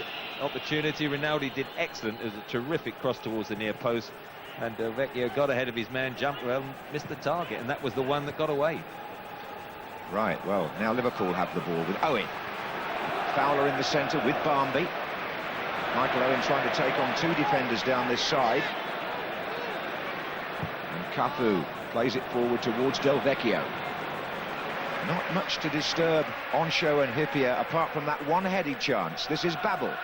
opportunity. Rinaldi did excellent. It was a terrific cross towards the near post, and Vecchio got ahead of his man, jumped well, and missed the target, and that was the one that got away. Right, well, now Liverpool have the ball with Owen. Fowler in the centre with Barmby. Michael Owen trying to take on 2 defenders down this side. And Cafu plays it forward towards Del Vecchio. Not much to disturb Onsho and Hyypiä apart from that one-headed chance. This is Babbel.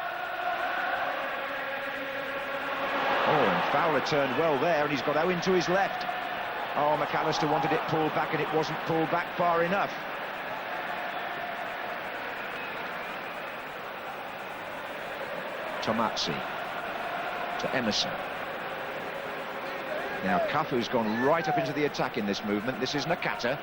Oh, and Fowler turned well there, and he's got Owen to his left. Oh, McAllister wanted it pulled back, and it wasn't pulled back far enough. Tommasi to Emerson. Now Cafu's gone right up into the attack in this movement. This is Nakata.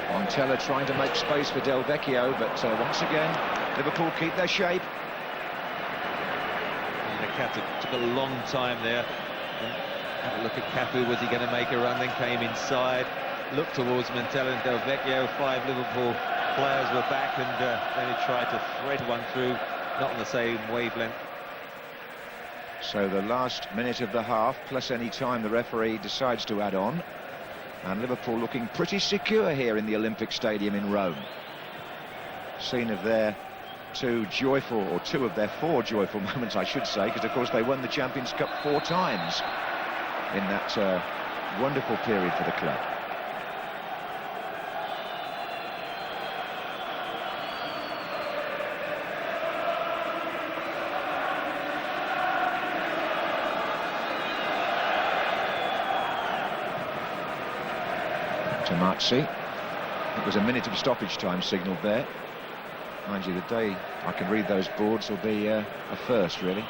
Montella trying to make space for Del Vecchio, but once again Liverpool keep their shape. Nakata took a long time there. Have a look at Cafu. Was he going to make a run? Then came inside, looked towards Montella and Del Vecchio. 5 Liverpool players were back, and then he tried to thread one through, not on the same wavelength. So the last minute of the half, plus any time the referee decides to add on, and Liverpool looking pretty secure here in the Olympic Stadium in Rome. Scene of their 2 of their 4 joyful moments, I should say, because of course they won the Champions Cup 4 times in that wonderful period for the club. Tommasi. It was a minute of stoppage time signalled there. Mind you, the day I can read those boards will be a first, really.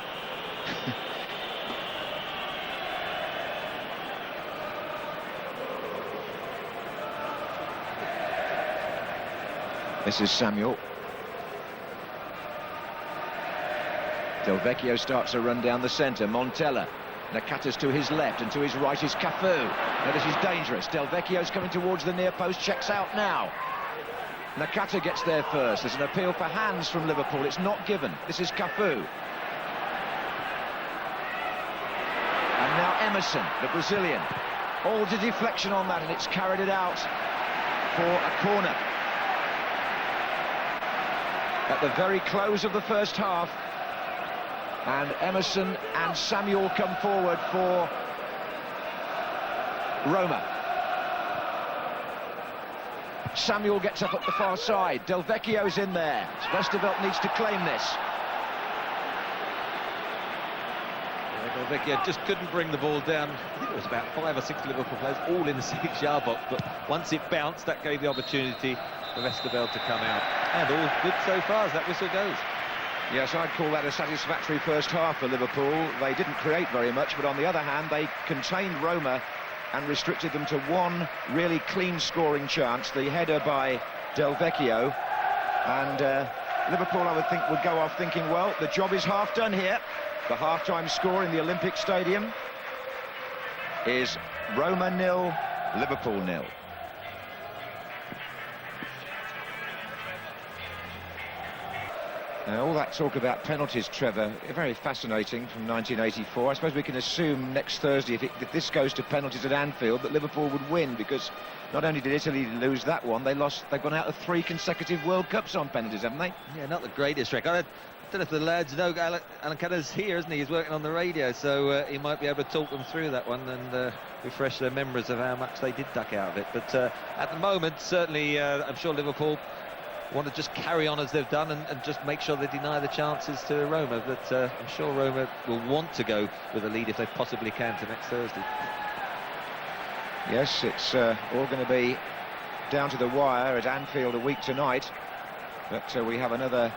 This is Samuel. Del Vecchio starts a run down the centre. Montella. Nakata's to his left, and to his right is Cafu. Now this is dangerous. Del Vecchio's coming towards the near post, checks out now. Nakata gets there first. There's an appeal for hands from Liverpool. It's not given. This is Cafu. And now Emerson, the Brazilian. All the deflection on that, and it's carried it out for a corner. At the very close of the first half. And Emerson and Samuel come forward for Roma. Samuel gets up at the far side. Del Vecchio's in there. Westerveld needs to claim this. Del Vecchio just couldn't bring the ball down. I think it was about 5 or 6 Liverpool players all in the 6-yard box, but once it bounced, that gave the opportunity for Westerveld to come out. And all good so far as that whistle goes. Yes, I'd call that a satisfactory first half for Liverpool. They didn't create very much, but on the other hand, they contained Roma and restricted them to 1 really clean scoring chance, the header by Del Vecchio. And Liverpool, I would think, would go off thinking, well, the job is half done here. The half-time score in the Olympic Stadium is Roma 0, Liverpool 0. All that talk about penalties, Trevor, very fascinating from 1984. I suppose we can assume next Thursday, if this goes to penalties at Anfield, that Liverpool would win, because not only did Italy lose that one, they've gone out of 3 consecutive World Cups on penalties, haven't they? Yeah, not the greatest record. I don't know if the lads know. Alan Cannon's here, isn't he? He's working on the radio, so he might be able to talk them through that one and refresh their memories of how much they did duck out of it. But at the moment, certainly, I'm sure Liverpool want to just carry on as they've done and just make sure they deny the chances to Roma. But I'm sure Roma will want to go with a lead if they possibly can to next Thursday. Yes, it's all going to be down to the wire at Anfield a week tonight. But we have another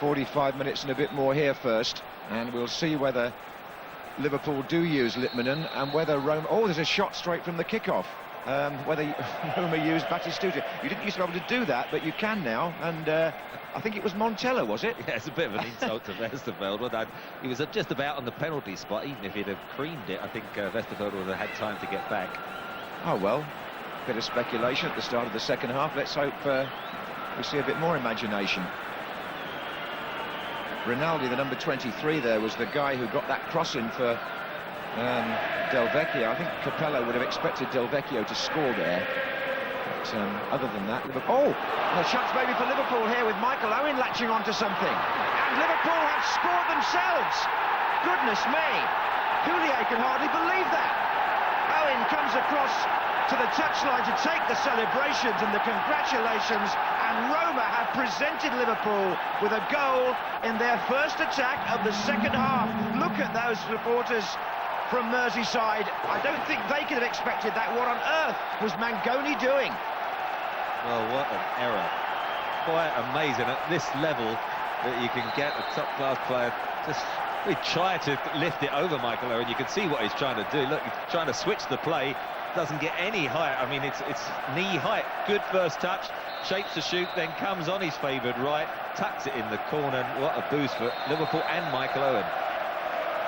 45 minutes and a bit more here first, and we'll see whether Liverpool do use Litmanen and whether Roma... Oh, there's a shot straight from the kickoff. Whether Roma used Batistuta. You didn't used to be able to do that, but you can now, and I think it was Montella, was it? Yeah, it's a bit of an insult to Westerveld. He was just about on the penalty spot. Even if he'd have creamed it, I think Westerveld would have had time to get back. Oh, well, bit of speculation at the start of the second half. Let's hope we see a bit more imagination. Rinaldi, the number 23 there, was the guy who got that cross in for Del Vecchio. I think Capello would have expected Del Vecchio to score there. But other than that, Liverpool... Oh! A chance maybe for Liverpool here with Michael Owen latching onto something. And Liverpool have scored themselves! Goodness me! Houllier can hardly believe that. Owen comes across to the touchline to take the celebrations and the congratulations, and Roma have presented Liverpool with a goal in their first attack of the second half. Look at those supporters from Merseyside. I don't think they could have expected that. What on earth was Mangone doing? Well, what an error. Quite amazing at this level that you can get a top-class player. Just really try to lift it over Michael Owen. You can see what he's trying to do. Look, he's trying to switch the play. Doesn't get any height. I mean, it's knee height. Good first touch. Shapes to shoot, then comes on his favoured right. Tucks it in the corner. What a boost for Liverpool and Michael Owen.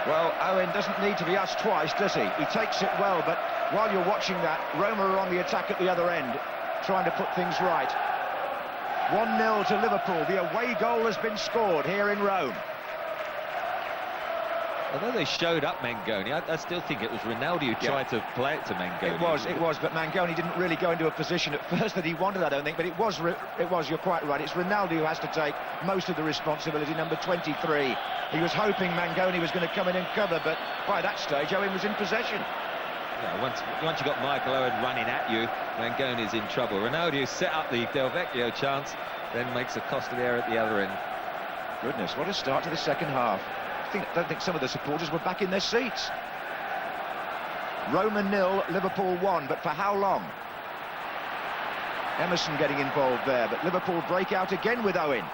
Well, Owen doesn't need to be asked twice, does he? He takes it well, but while you're watching that, Roma are on the attack at the other end, trying to put things right. 1-0 to Liverpool. The away goal has been scored here in Rome. Although they showed up Mangone, I still think it was Rinaldi who tried to play it to Mangone. It was, but Mangone didn't really go into a position at first that he wanted, I don't think, but it was, you're quite right. It's Rinaldi who has to take most of the responsibility, number 23. He was hoping Mangone was going to come in and cover, but by that stage, Owen was in possession. Yeah, once you got Michael Owen running at you, Mangone is in trouble. Rinaldi set up the Del Vecchio chance, then makes a costly error at the other end. Goodness, what a start to the second half. I don't think some of the supporters were back in their seats. Roma 0, Liverpool 1, but for how long? Emerson getting involved there, but Liverpool break out again with Owen.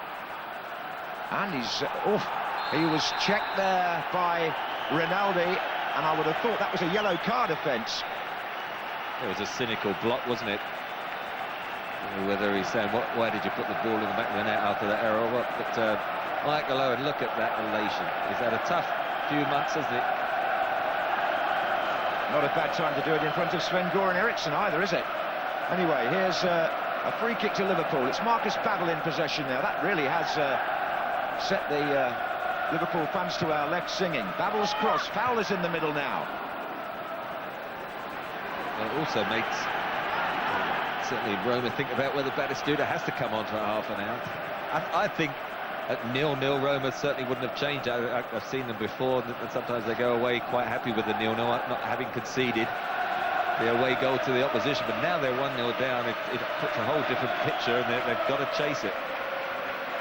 And he was checked there by Rinaldi, and I would have thought that was a yellow card offence. It was a cynical block, wasn't it? Whether he's saying, why did you put the ball in the back of the net after that error or what? But Michael Owen, look at that elation. He's had a tough few months, hasn't it? Not a bad time to do it in front of Sven-Göran Eriksson either, is it? Anyway, here's a free kick to Liverpool. It's Markus Babbel in possession now. That really has set the Liverpool fans to our left singing. Babbel's cross, Fowler's in the middle now. Well, it also makes certainly Roma think about whether Batistuta has to come on for half an hour. I think at 0-0, Roma certainly wouldn't have changed. I've seen them before, and sometimes they go away quite happy with the 0-0, not having conceded the away goal to the opposition. But now they're 1-0 down, it puts a whole different picture, and they've got to chase it.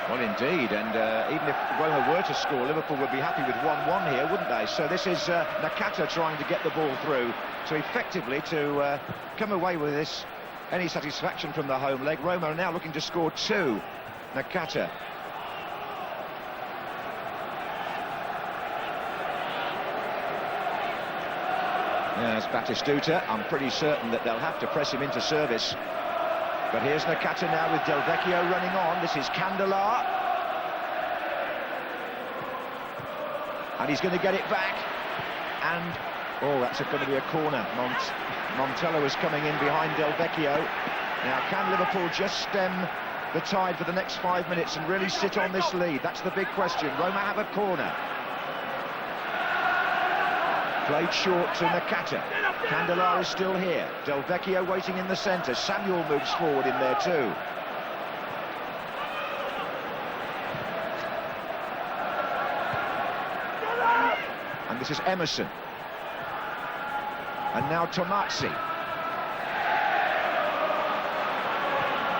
Well, indeed, and even if Roma were to score, Liverpool would be happy with 1-1 here, wouldn't they? So this is Nakata trying to get the ball through, so effectively to come away with this, any satisfaction from the home leg. Roma are now looking to score 2. Nakata. Yes, Batistuta. I'm pretty certain that they'll have to press him into service. But here's Nakata now with Del Vecchio running on. This is Candela. And he's going to get it back. And, oh, that's going to be a corner. Montella was coming in behind Del Vecchio. Now, can Liverpool just stem the tide for the next 5 minutes and really sit on this lead? That's the big question. Roma have a corner. Played short to Nakata. Candela is still here. Del Vecchio waiting in the centre. Samuel moves forward in there too. And this is Emerson. And now Tommasi.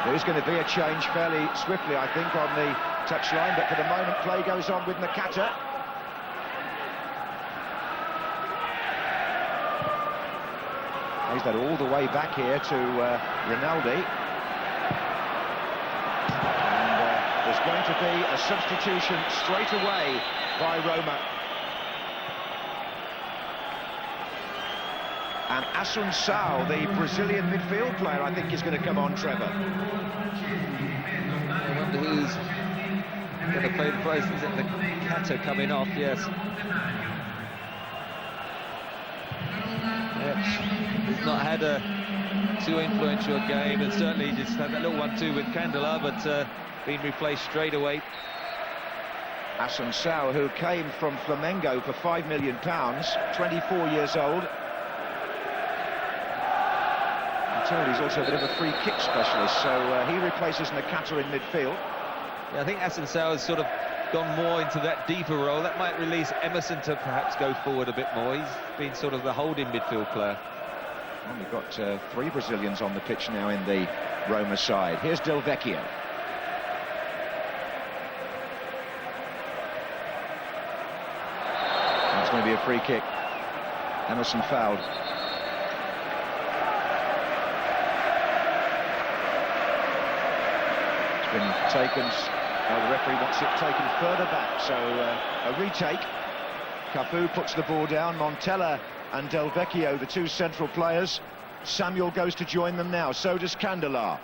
There's going to be a change fairly swiftly, I think, on the touchline, but for the moment play goes on with Nakata. Plays that all the way back here to Rinaldi. And there's going to be a substitution straight away by Roma. And Assunção, the Brazilian midfield player, I think is going to come on, Trevor. I wonder who's going to play the place. Is it Nakata coming off? Yes. He's not had a too influential game, and certainly just had that little 1-2 with Candela, but been replaced straight away. Assunção, who came from Flamengo for £5 million, 24 years old. He's also a bit of a free kick specialist, so he replaces Nakata in midfield. Yeah, I think Assunção has sort of gone more into that deeper role. That might release Emerson to perhaps go forward a bit more. He's been sort of the holding midfield player. Well, we've got 3 Brazilians on the pitch now in the Roma side. Here's Del Vecchio. That's going to be a free kick. Emerson fouled. Been taken, the referee wants it taken further back, so a retake. Cafu puts the ball down. Montella and Del Vecchio, the 2 central players. Samuel goes to join them now, so does Candela.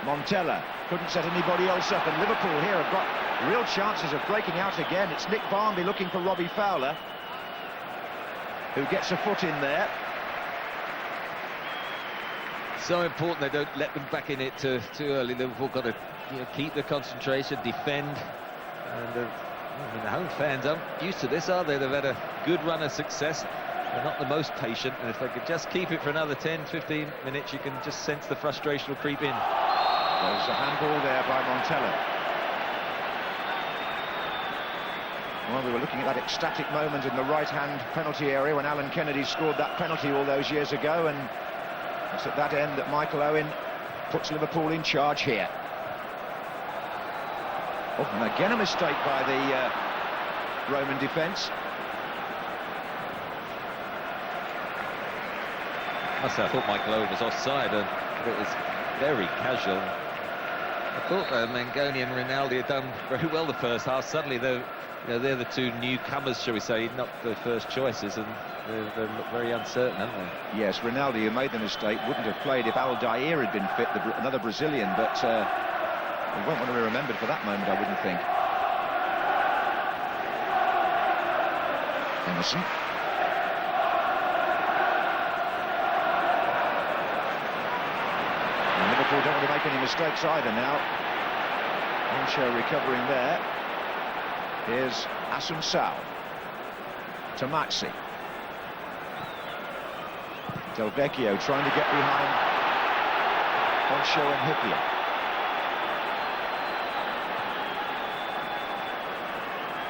Montella couldn't set anybody else up, and Liverpool here have got real chances of breaking out again. It's Nick Barmby looking for Robbie Fowler, who gets a foot in there. So important they don't let them back in it too early. Liverpool got to keep the concentration, defend. And the home fans aren't used to this, are they? They've had a good run of success. They're not the most patient, and if they could just keep it for another 10-15 minutes, you can just sense the frustration will creep in. There's a handball there by Montella. Well, we were looking at that ecstatic moment in the right-hand penalty area when Alan Kennedy scored that penalty all those years ago, and it's at that end that Michael Owen puts Liverpool in charge here. Oh, and again a mistake by the Roman defence. I thought Michael Owen was offside, and it was very casual. I thought Mangone and Rinaldi had done very well the first half. Suddenly they're the 2 newcomers, shall we say, not the first choices, and they look very uncertain, haven't they? Yes, Rinaldi, who made the mistake, wouldn't have played if Aldair had been fit, another Brazilian, but he won't want to be remembered for that moment, I wouldn't think. Emerson. And Liverpool don't want to make any mistakes either now. Henshaw recovering there. Here's Assunção. Tommasi. Del Vecchio trying to get behind Henshaw and Hyypiä.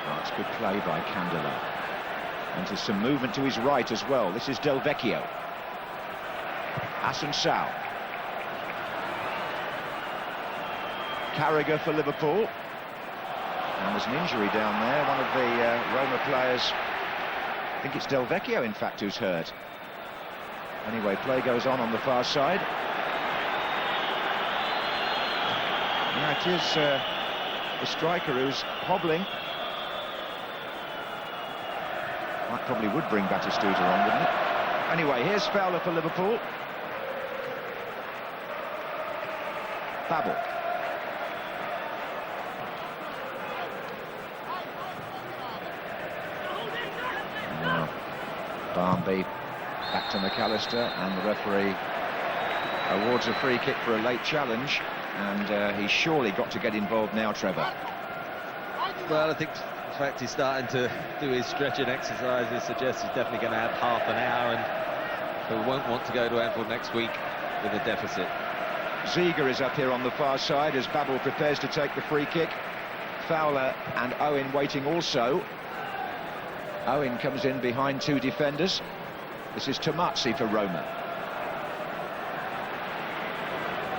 Oh, it's good play by Candela. And there's some movement to his right as well. This is Del Vecchio. Assunção. Carragher for Liverpool. And there's an injury down there. One of the Roma players, I think it's Del Vecchio, in fact, who's hurt. Anyway, play goes on the far side. Now it is the striker who's hobbling. That probably would bring Batistuta on, wouldn't it? Anyway, here's Fowler for Liverpool. Babbel. Now, Barmby back to McAllister, and the referee Awards a free kick for a late challenge, and he's surely got to get involved now, Trevor. Well, I think the fact he's starting to do his stretching exercises suggests he's definitely going to have half an hour, and he won't want to go to Anfield next week with a deficit. Ziege is up here on the far side as Babbel prepares to take the free kick. Fowler and Owen waiting also. Owen comes in behind two defenders. This is Tommasi for Roma.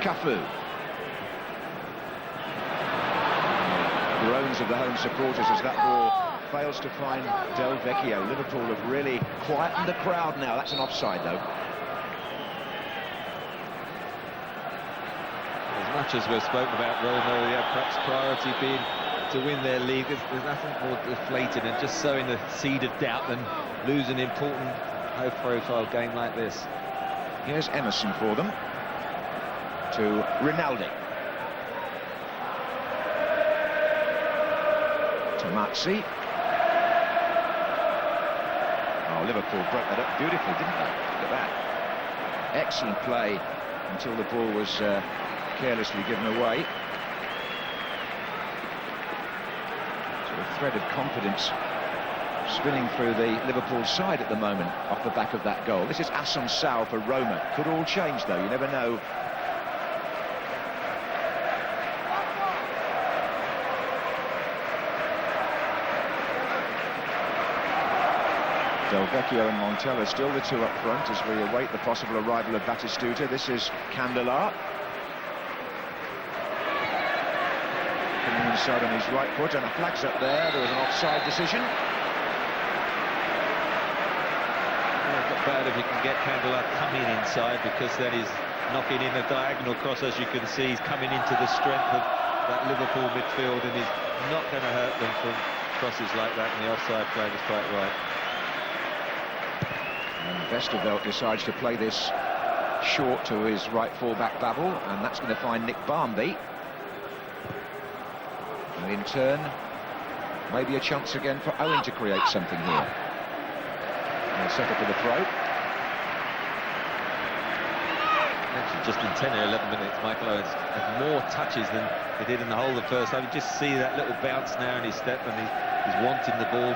Cafu. Groans of the home supporters as that ball fails to find Del Vecchio. Liverpool have really quietened the crowd now. That's an offside, though. As much as we've spoken about Roma, yeah, perhaps priority being to win their league, there's nothing more deflating and just sowing the seed of doubt than losing an important high-profile game like this. Here's Emerson for them. To Rinaldi. Tommasi. Oh, Liverpool broke that up beautifully, didn't they? Look at that. Excellent play until the ball was carelessly given away. Sort of thread of confidence spinning through the Liverpool side at the moment off the back of that goal. This is Assunção for Roma. Could all change, though. You never know. Del Vecchio and Montella still the two up front as we await the possible arrival of Batistuta. This is Candela. Coming inside on his right foot, and a flag's up there. There was an offside decision. Well, it's not bad if you can get Candela coming inside, because then he's knocking in a diagonal cross. As you can see, he's coming into the strength of that Liverpool midfield, and he's not going to hurt them from crosses like that, and the offside flag is quite right. And Westerveld decides to play this short to his right full-back Babbel, and that's going to find Nick Barmby. And in turn, maybe a chance again for Owen to create something here. And set up with a throw. Actually, just in 10 or 11 minutes, Michael Owens had more touches than he did in the whole of the first half. You just see that little bounce now in his step, and he's wanting the ball.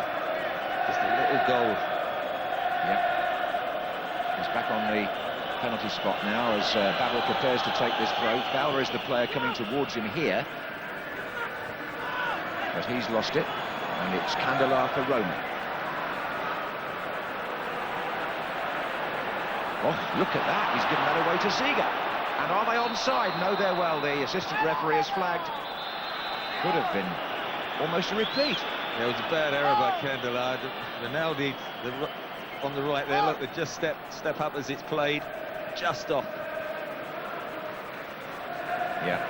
Just a little goal. Yeah. He's back on the penalty spot now as Babbel prepares to take this throw. Fowler is the player coming towards him here, but he's lost it, and it's Candela for Roma. Oh, look at that, he's given that away to Ziege. And are they onside? No, they're well. The assistant referee has flagged. Could have been almost a repeat. There was a bad error by Candela. Rinaldi on the right there, look, they just step up as it's played, just off. Yeah,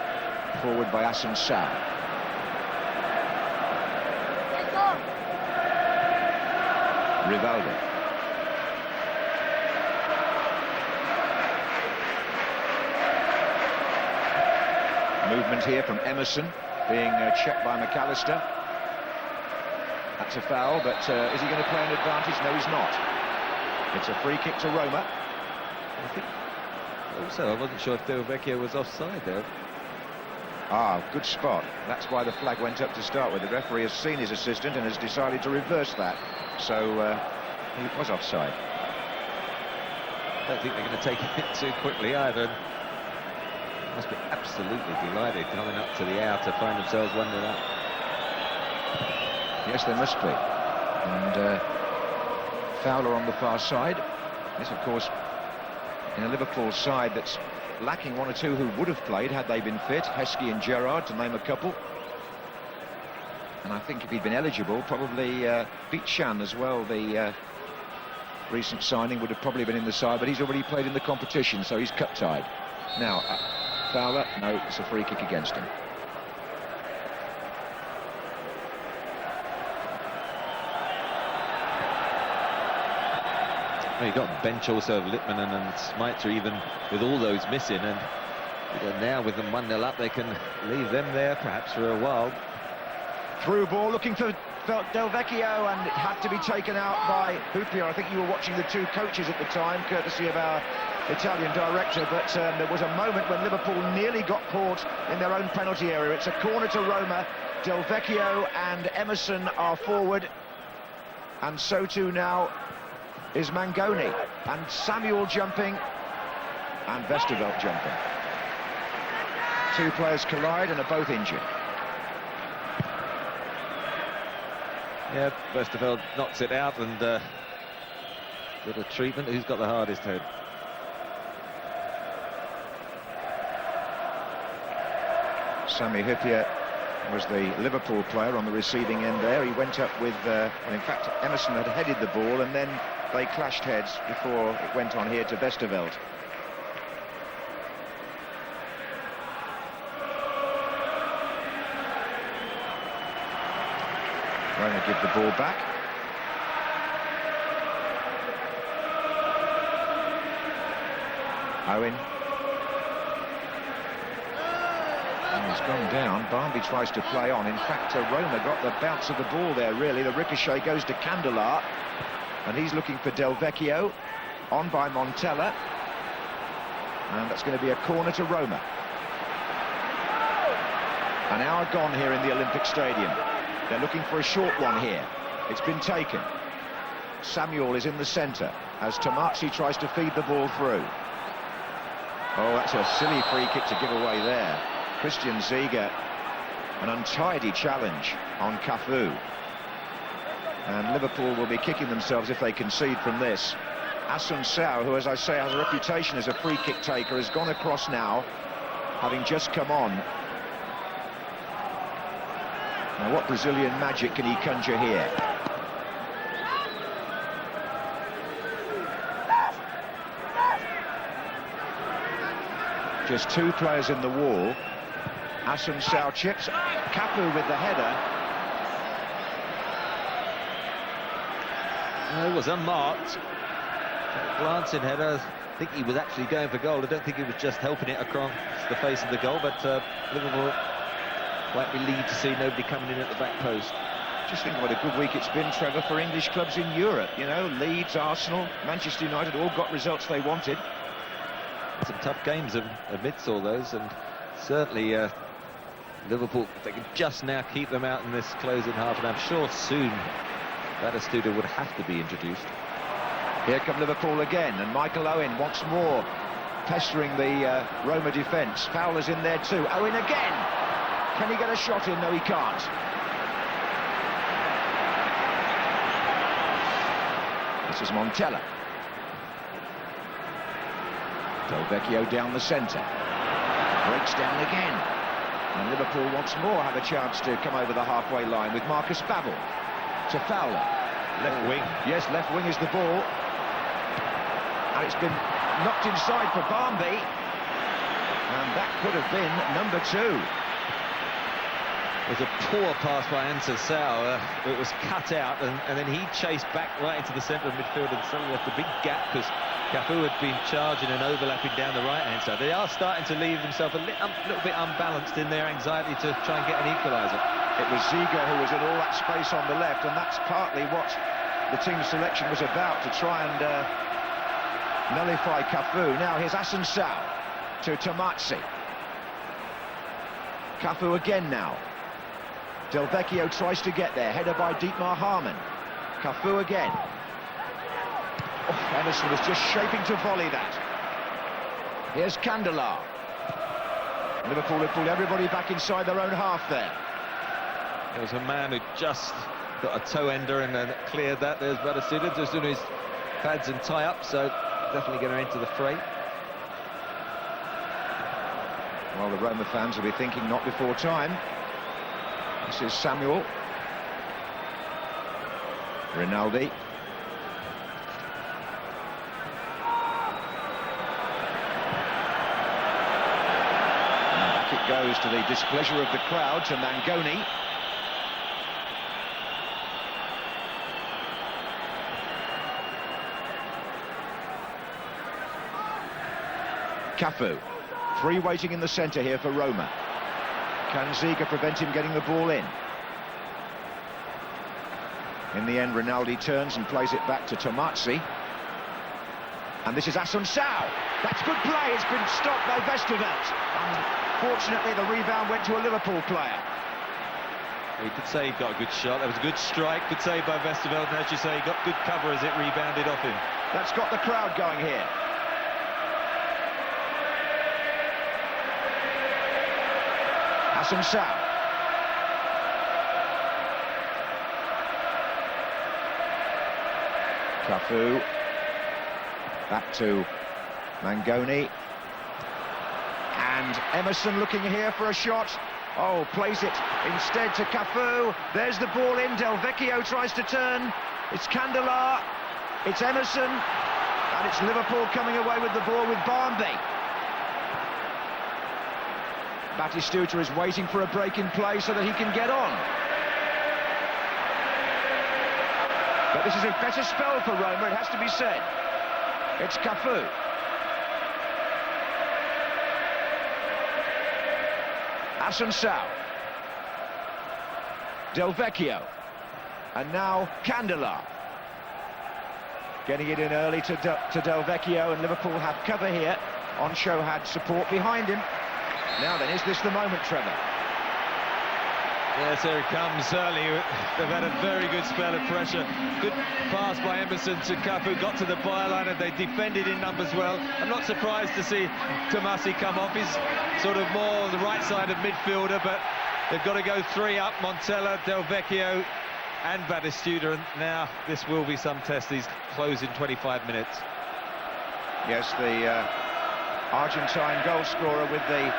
forward by Assunção. Rivaldo. Movement here from Emerson, being checked by McAllister. That's a foul, but is he going to play an advantage? No, he's not. It's a free kick to Roma. I think also, I wasn't sure if Del Vecchio was offside there. Ah, good spot. That's why the flag went up to start with. The referee has seen his assistant and has decided to reverse that. So he was offside. I don't think they're going to take it too quickly either. They must be absolutely delighted coming up to the hour to find themselves 1-0 up. Yes, they must be. And Fowler on the far side. This, of course, in a Liverpool side that's lacking one or two who would have played had they been fit. Heskey and Gerrard, to name a couple. And I think if he'd been eligible, probably Bichan as well, the recent signing, would have probably been in the side, but he's already played in the competition, so he's cut-tied. Now, Fowler, no, it's a free kick against him. Well, you've got bench also of Litmanen and Šmicer, even with all those missing, and now with them 1-0 up, they can leave them there perhaps for a while. Through ball, looking for Del Vecchio, and it had to be taken out by Hyypiä. I think you were watching the two coaches at the time, courtesy of our Italian director, but there was a moment when Liverpool nearly got caught in their own penalty area. It's a corner to Roma. Del Vecchio and Emerson are forward, and so too now is Mangone, and Samuel jumping, and Westerveld jumping. Two players collide and are both injured. Yeah, Westerveld knocks it out, and bit of treatment. Who's got the hardest head? Sami Hyypiä was the Liverpool player on the receiving end there. He went up with, well, in fact, Emerson had headed the ball, and then they clashed heads before it went on here to Westerveld. Roma give the ball back. Owen. And he's gone down. Barmby tries to play on. In fact, Roma got the bounce of the ball there, really. The ricochet goes to Candela, and he's looking for Del Vecchio. On by Montella. And that's going to be a corner to Roma. An hour gone here in the Olympic Stadium. They're looking for a short one here. It's been taken. Samuel is in the centre as Tommasi tries to feed the ball through. Oh, that's a silly free kick to give away there. Christian Ziege, an untidy challenge on Cafu. And Liverpool will be kicking themselves if they concede from this. Assunção, who, as I say, has a reputation as a free kick taker, has gone across now, having just come on. Now, what Brazilian magic can he conjure here? Just two players in the wall. Assunção chips. Cafu with the header. No, it was unmarked. Glancing header. I think he was actually going for goal. I don't think he was just helping it across the face of the goal, but Liverpool quite relieved to see nobody coming in at the back post. Just think what a good week it's been, Trevor, for English clubs in Europe. You know, Leeds, Arsenal, Manchester United all got results they wanted. Some tough games amidst all those, and certainly Liverpool, if they can just now keep them out in this closing half, and I'm sure soon Batistuta would have to be introduced. Here come Liverpool again, and Michael Owen once more pestering the Roma defence. Fowler's in there too. Owen again! Can he get a shot in? No, he can't. This is Montella. Del Vecchio down the centre. Breaks down again. And Liverpool once more have a chance to come over the halfway line with Markus Babbel to Fowler. Left wing. Yes, left wing is the ball. And it's been knocked inside for Barmby. And that could have been number 2. It was a poor pass by Assunção. It was cut out, and then he chased back right into the centre of midfield and suddenly left a big gap because Cafu had been charging and overlapping down the right-hand side. They are starting to leave themselves a little bit unbalanced in their anxiety to try and get an equaliser. It was Ziege who was in all that space on the left, and that's partly what the team's selection was about, to try and nullify Cafu. Now here's Assunção to Tommasi. Cafu again now. Del Vecchio tries to get there, header by Dietmar Hamann. Cafu again. Oh, Emerson was just shaping to volley that. Here's Candela. Liverpool have pulled everybody back inside their own half there. There was a man who just got a toe ender and then cleared that. There's Batistuta just doing his pads and tie-up, so definitely going to enter the fray. Well, the Roma fans will be thinking not before time. This is Samuel. Rinaldi. And back it goes to the displeasure of the crowd, to Mangone. Cafu. 3 waiting in the centre here for Roma. Can Ziege prevent him getting the ball in? In the end, Rinaldi turns and plays it back to Tommasi. And this is Assunção. That's good play. It's been stopped by Westerveld. Unfortunately, the rebound went to a Liverpool player. You could say he got a good shot. That was a good strike. Good save by Westerveld. And as you say, he got good cover as it rebounded off him. That's got the crowd going here. Hassan Sao. Cafu. Back to Mangone. And Emerson looking here for a shot. Oh, plays it instead to Cafu. There's the ball in. Del Vecchio tries to turn. It's Candela. It's Emerson. And it's Liverpool coming away with the ball with Barmby. Batistuta is waiting for a break in play so that he can get on. But this is a better spell for Roma, it has to be said. It's Cafu. Hassan Sao. Del Vecchio. And now Candela. Getting it in early to Del Vecchio, and Liverpool have cover here. Oncho had support behind him. Now then, is this the moment, Trevor? Yes, there it comes early. They've had a very good spell of pressure. Good pass by Emerson to Cafu, got to the byline, and they defended in numbers well. I'm not surprised to see Tommasi come off. He's sort of more on the right side of midfielder, but they've got to go three up. Montella, Del Vecchio and Batistuta, and now this will be some test. These close in 25 minutes. Yes, the Argentine goal scorer with the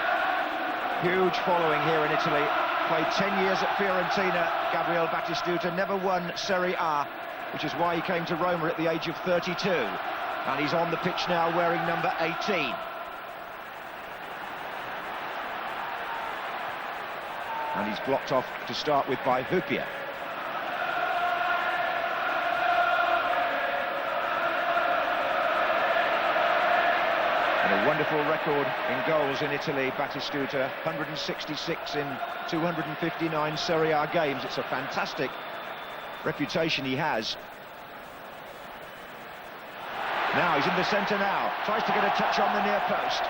huge following here in Italy. Played 10 years at Fiorentina. Gabriel Batistuta never won Serie A, which is why he came to Roma at the age of 32. And he's on the pitch now wearing number 18. And he's blocked off to start with by Hyypiä. And a wonderful record in goals in Italy. Batistuta, 166 in 259 Serie A games. It's a fantastic reputation he has. Now he's in the centre now. Tries to get a touch on the near post.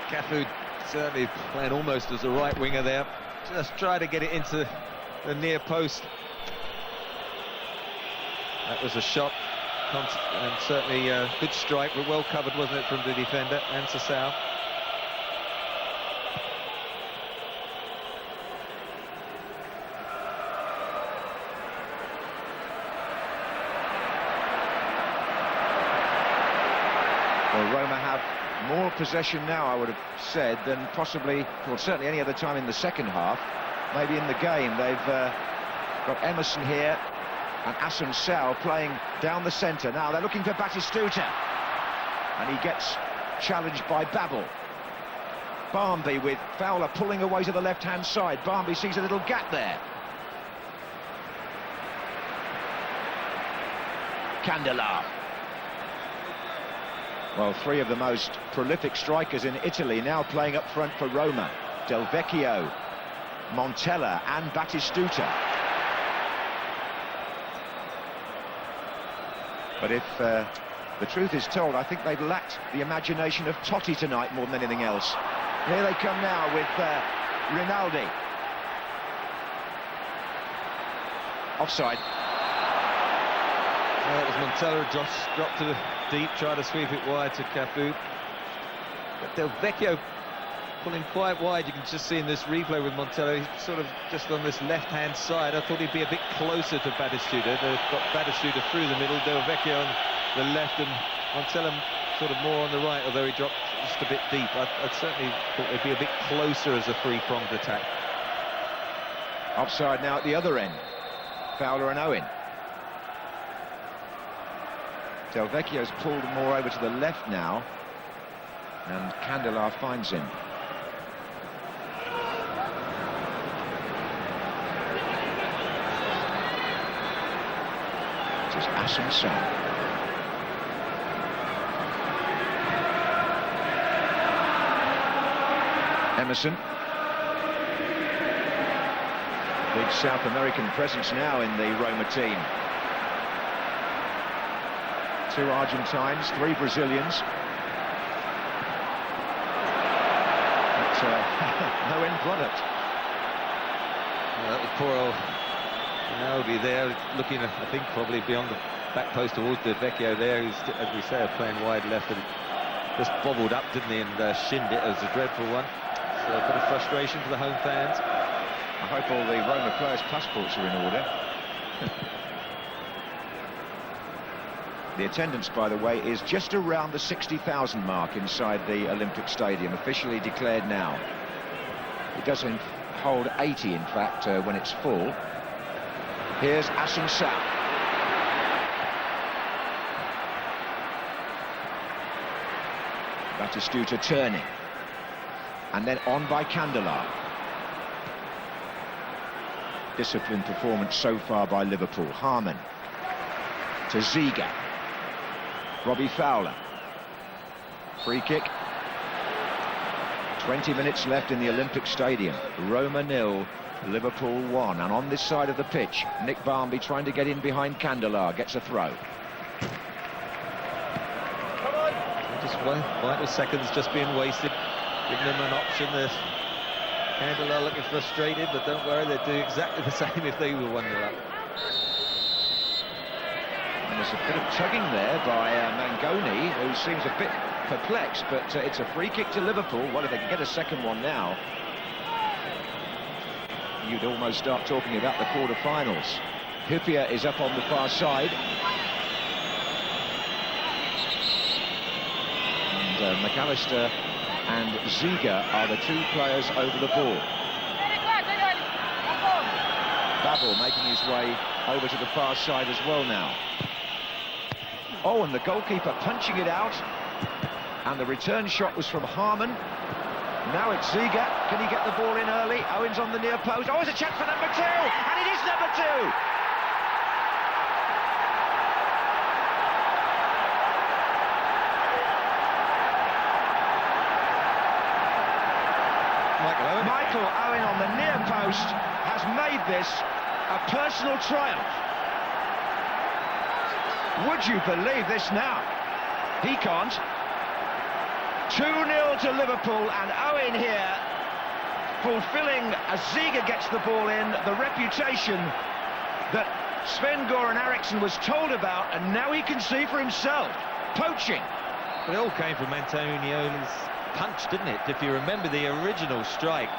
Cafu certainly playing almost as a right winger there. Just try to get it into the near post. That was a shot. And certainly a good strike, but well covered, wasn't it, from the defender, and Sao. Well, Roma have more possession now, I would have said, than possibly, well, certainly any other time in the second half. Maybe in the game. They've got Emerson here. And Hassan Sao playing down the centre. Now they're looking for Batistuta. And he gets challenged by Babbel. Barmby with Fowler pulling away to the left-hand side. Barmby sees a little gap there. Candela. Well, three of the most prolific strikers in Italy now playing up front for Roma. Del Vecchio, Montella and Batistuta. But if the truth is told, I think they've lacked the imagination of Totti tonight more than anything else. Here they come now with Rinaldi. Offside. Well, it was Montella who dropped to the deep, tried to sweep it wide to Cafu. But Del Vecchio pulling quite wide. You can just see in this replay with Montella, he's sort of just on this left-hand side. I thought he'd be a bit closer to Batistuta. They've got Batistuta through the middle, Del Vecchio on the left, and Montella sort of more on the right, although he dropped just a bit deep. I certainly thought they'd be a bit closer as a three-pronged attack. Offside now at the other end. Fowler and Owen. Del Vecchio's pulled more over to the left now, and Candela finds him. It is Hassan Sao. Emerson. Big South American presence now in the Roma team. 2 Argentines, 3 Brazilians. But no end product. Poor old Rinaldi there, looking, I think, probably beyond the back post towards the Vecchio there, who's, as we say, playing wide left, and just bobbled up, didn't he, and shinned it. It was a dreadful one. So a bit of frustration for the home fans. I hope all the Roma players' passports are in order. The attendance, by the way, is just around the 60,000 mark inside the Olympic Stadium, officially declared now. It doesn't hold 80, in fact, when it's full. Here's Assunção. Batistuta turning. And then on by Candela. Disciplined performance so far by Liverpool. Hamann to Ziga. Robbie Fowler. Free kick. 20 minutes left in the Olympic Stadium. Roma 0, Liverpool 1. And on this side of the pitch, Nick Barmby trying to get in behind Candela. Gets a throw. Just vital seconds just being wasted. Giving them an option. Candela looking frustrated, but don't worry, they'd do exactly the same if they were 1-0 up. And there's a bit of tugging there by Mangone, who seems a bit perplexed, but it's a free kick to Liverpool. Well, if they can get a second one now, you'd almost start talking about the quarter-finals. Hyypiä is up on the far side. And McAllister and Ziga are the 2 players over the ball. Babbel making his way over to the far side as well now. Oh, and the goalkeeper punching it out. And the return shot was from Hamann. Now it's Ziga. Can he get the ball in early? Owens on the near post. Oh, it's a chance for number 2! And it is number 2! Michael Owen on the near post has made this a personal triumph. Would you believe this now? He can't. 2-0 to Liverpool, and Owen here fulfilling, as Ziga gets the ball in, the reputation that Sven-Göran Eriksson was told about, and now he can see for himself. Poaching. But it all came from Antonioli's punch, didn't it? If you remember the original strike,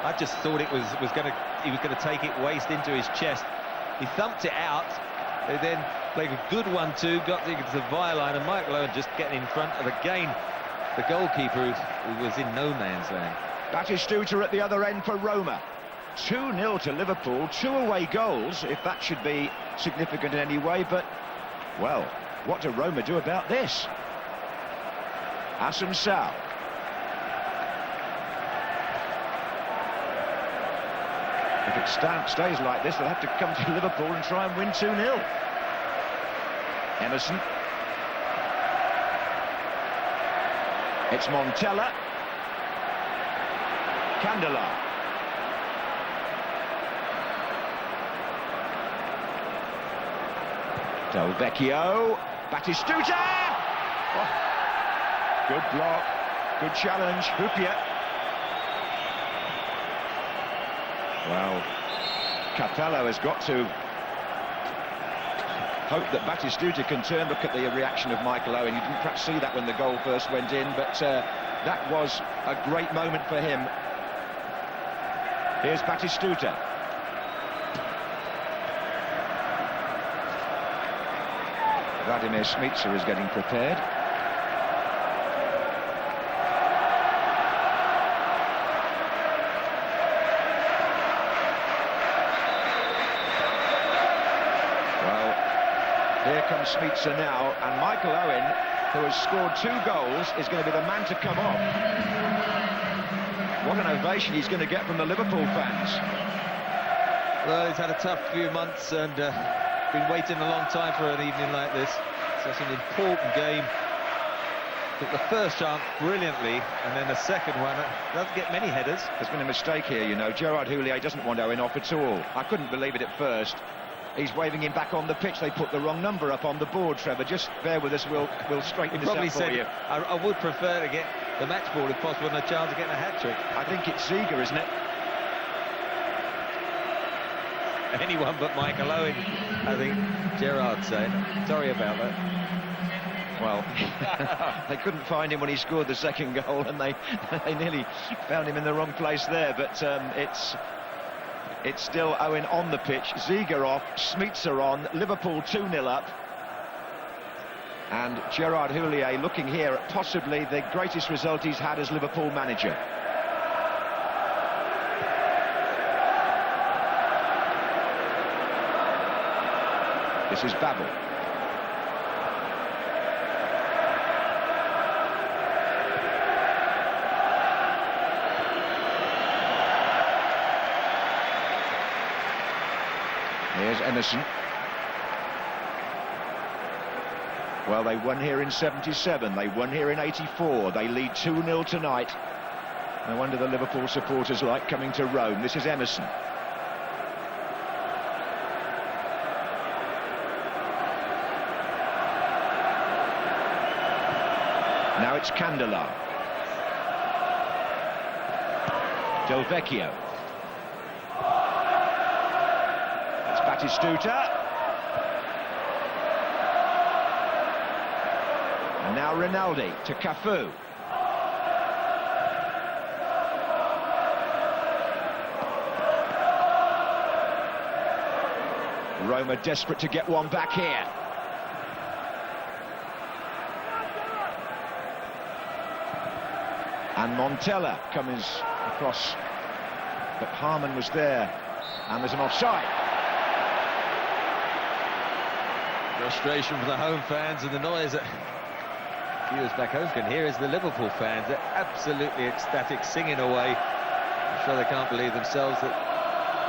I just thought he was going to take it waist into his chest. He thumped it out. They then played a good 1-2, got into the byline, and Michael Owen just getting in front of, again, the goalkeeper who was in no man's land. Batistuta at the other end for Roma. 2-0 to Liverpool, 2 away goals, if that should be significant in any way, but, well, what do Roma do about this? Assunção. If it stays like this, they'll have to come to Liverpool and try and win 2-0. Emerson. It's Montella. Candela. Del Vecchio. Batistuta! Oh. Good block. Good challenge. Hyypiä. Well, Capello has got to hope that Batistuta can turn. Look at the reaction of Michael Owen. You didn't perhaps see that when the goal first went in, but that was a great moment for him. Here's Batistuta. Vladimír Šmicer is getting prepared. Here comes Šmicer now, and Michael Owen, who has scored 2 goals, is going to be the man to come off. What an ovation he's going to get from the Liverpool fans. Well, he's had a tough few months and been waiting a long time for an evening like this. Such an important game. Took the first chance brilliantly, and then the second one doesn't get many headers. There's been a mistake here, you know. Gerard Houllier doesn't want Owen off at all. I couldn't believe it at first. He's waving him back on the pitch. They put the wrong number up on the board, Trevor. Just bear with us, we'll straighten this out for you. I would prefer to get the match ball if possible and a chance of getting a hat-trick. I think it's Ziege, isn't it? Anyone but Michael Owen, I think Gerrard's saying. Sorry about that. Well, they couldn't find him when he scored the second goal, and they nearly found him in the wrong place there, but it's still Owen on the pitch. Ziege off, Šmicer on, Liverpool 2-0 up. And Gerard Houllier looking here at possibly the greatest result he's had as Liverpool manager. This is Babbel. Here's Emerson. Well, they won here in 77, they won here in 84, they lead 2-0 tonight. No wonder the Liverpool supporters like coming to Rome. This is Emerson. Now it's Candela. Del Vecchio. It's Batistuta. And now Rinaldi to Cafu. Roma desperate to get one back here. And Montella comes across, but Hamann was there, and there's an offside. Frustration for the home fans, and the noise that viewers back home can hear is the Liverpool fans. They're absolutely ecstatic, singing away. I'm sure they can't believe themselves that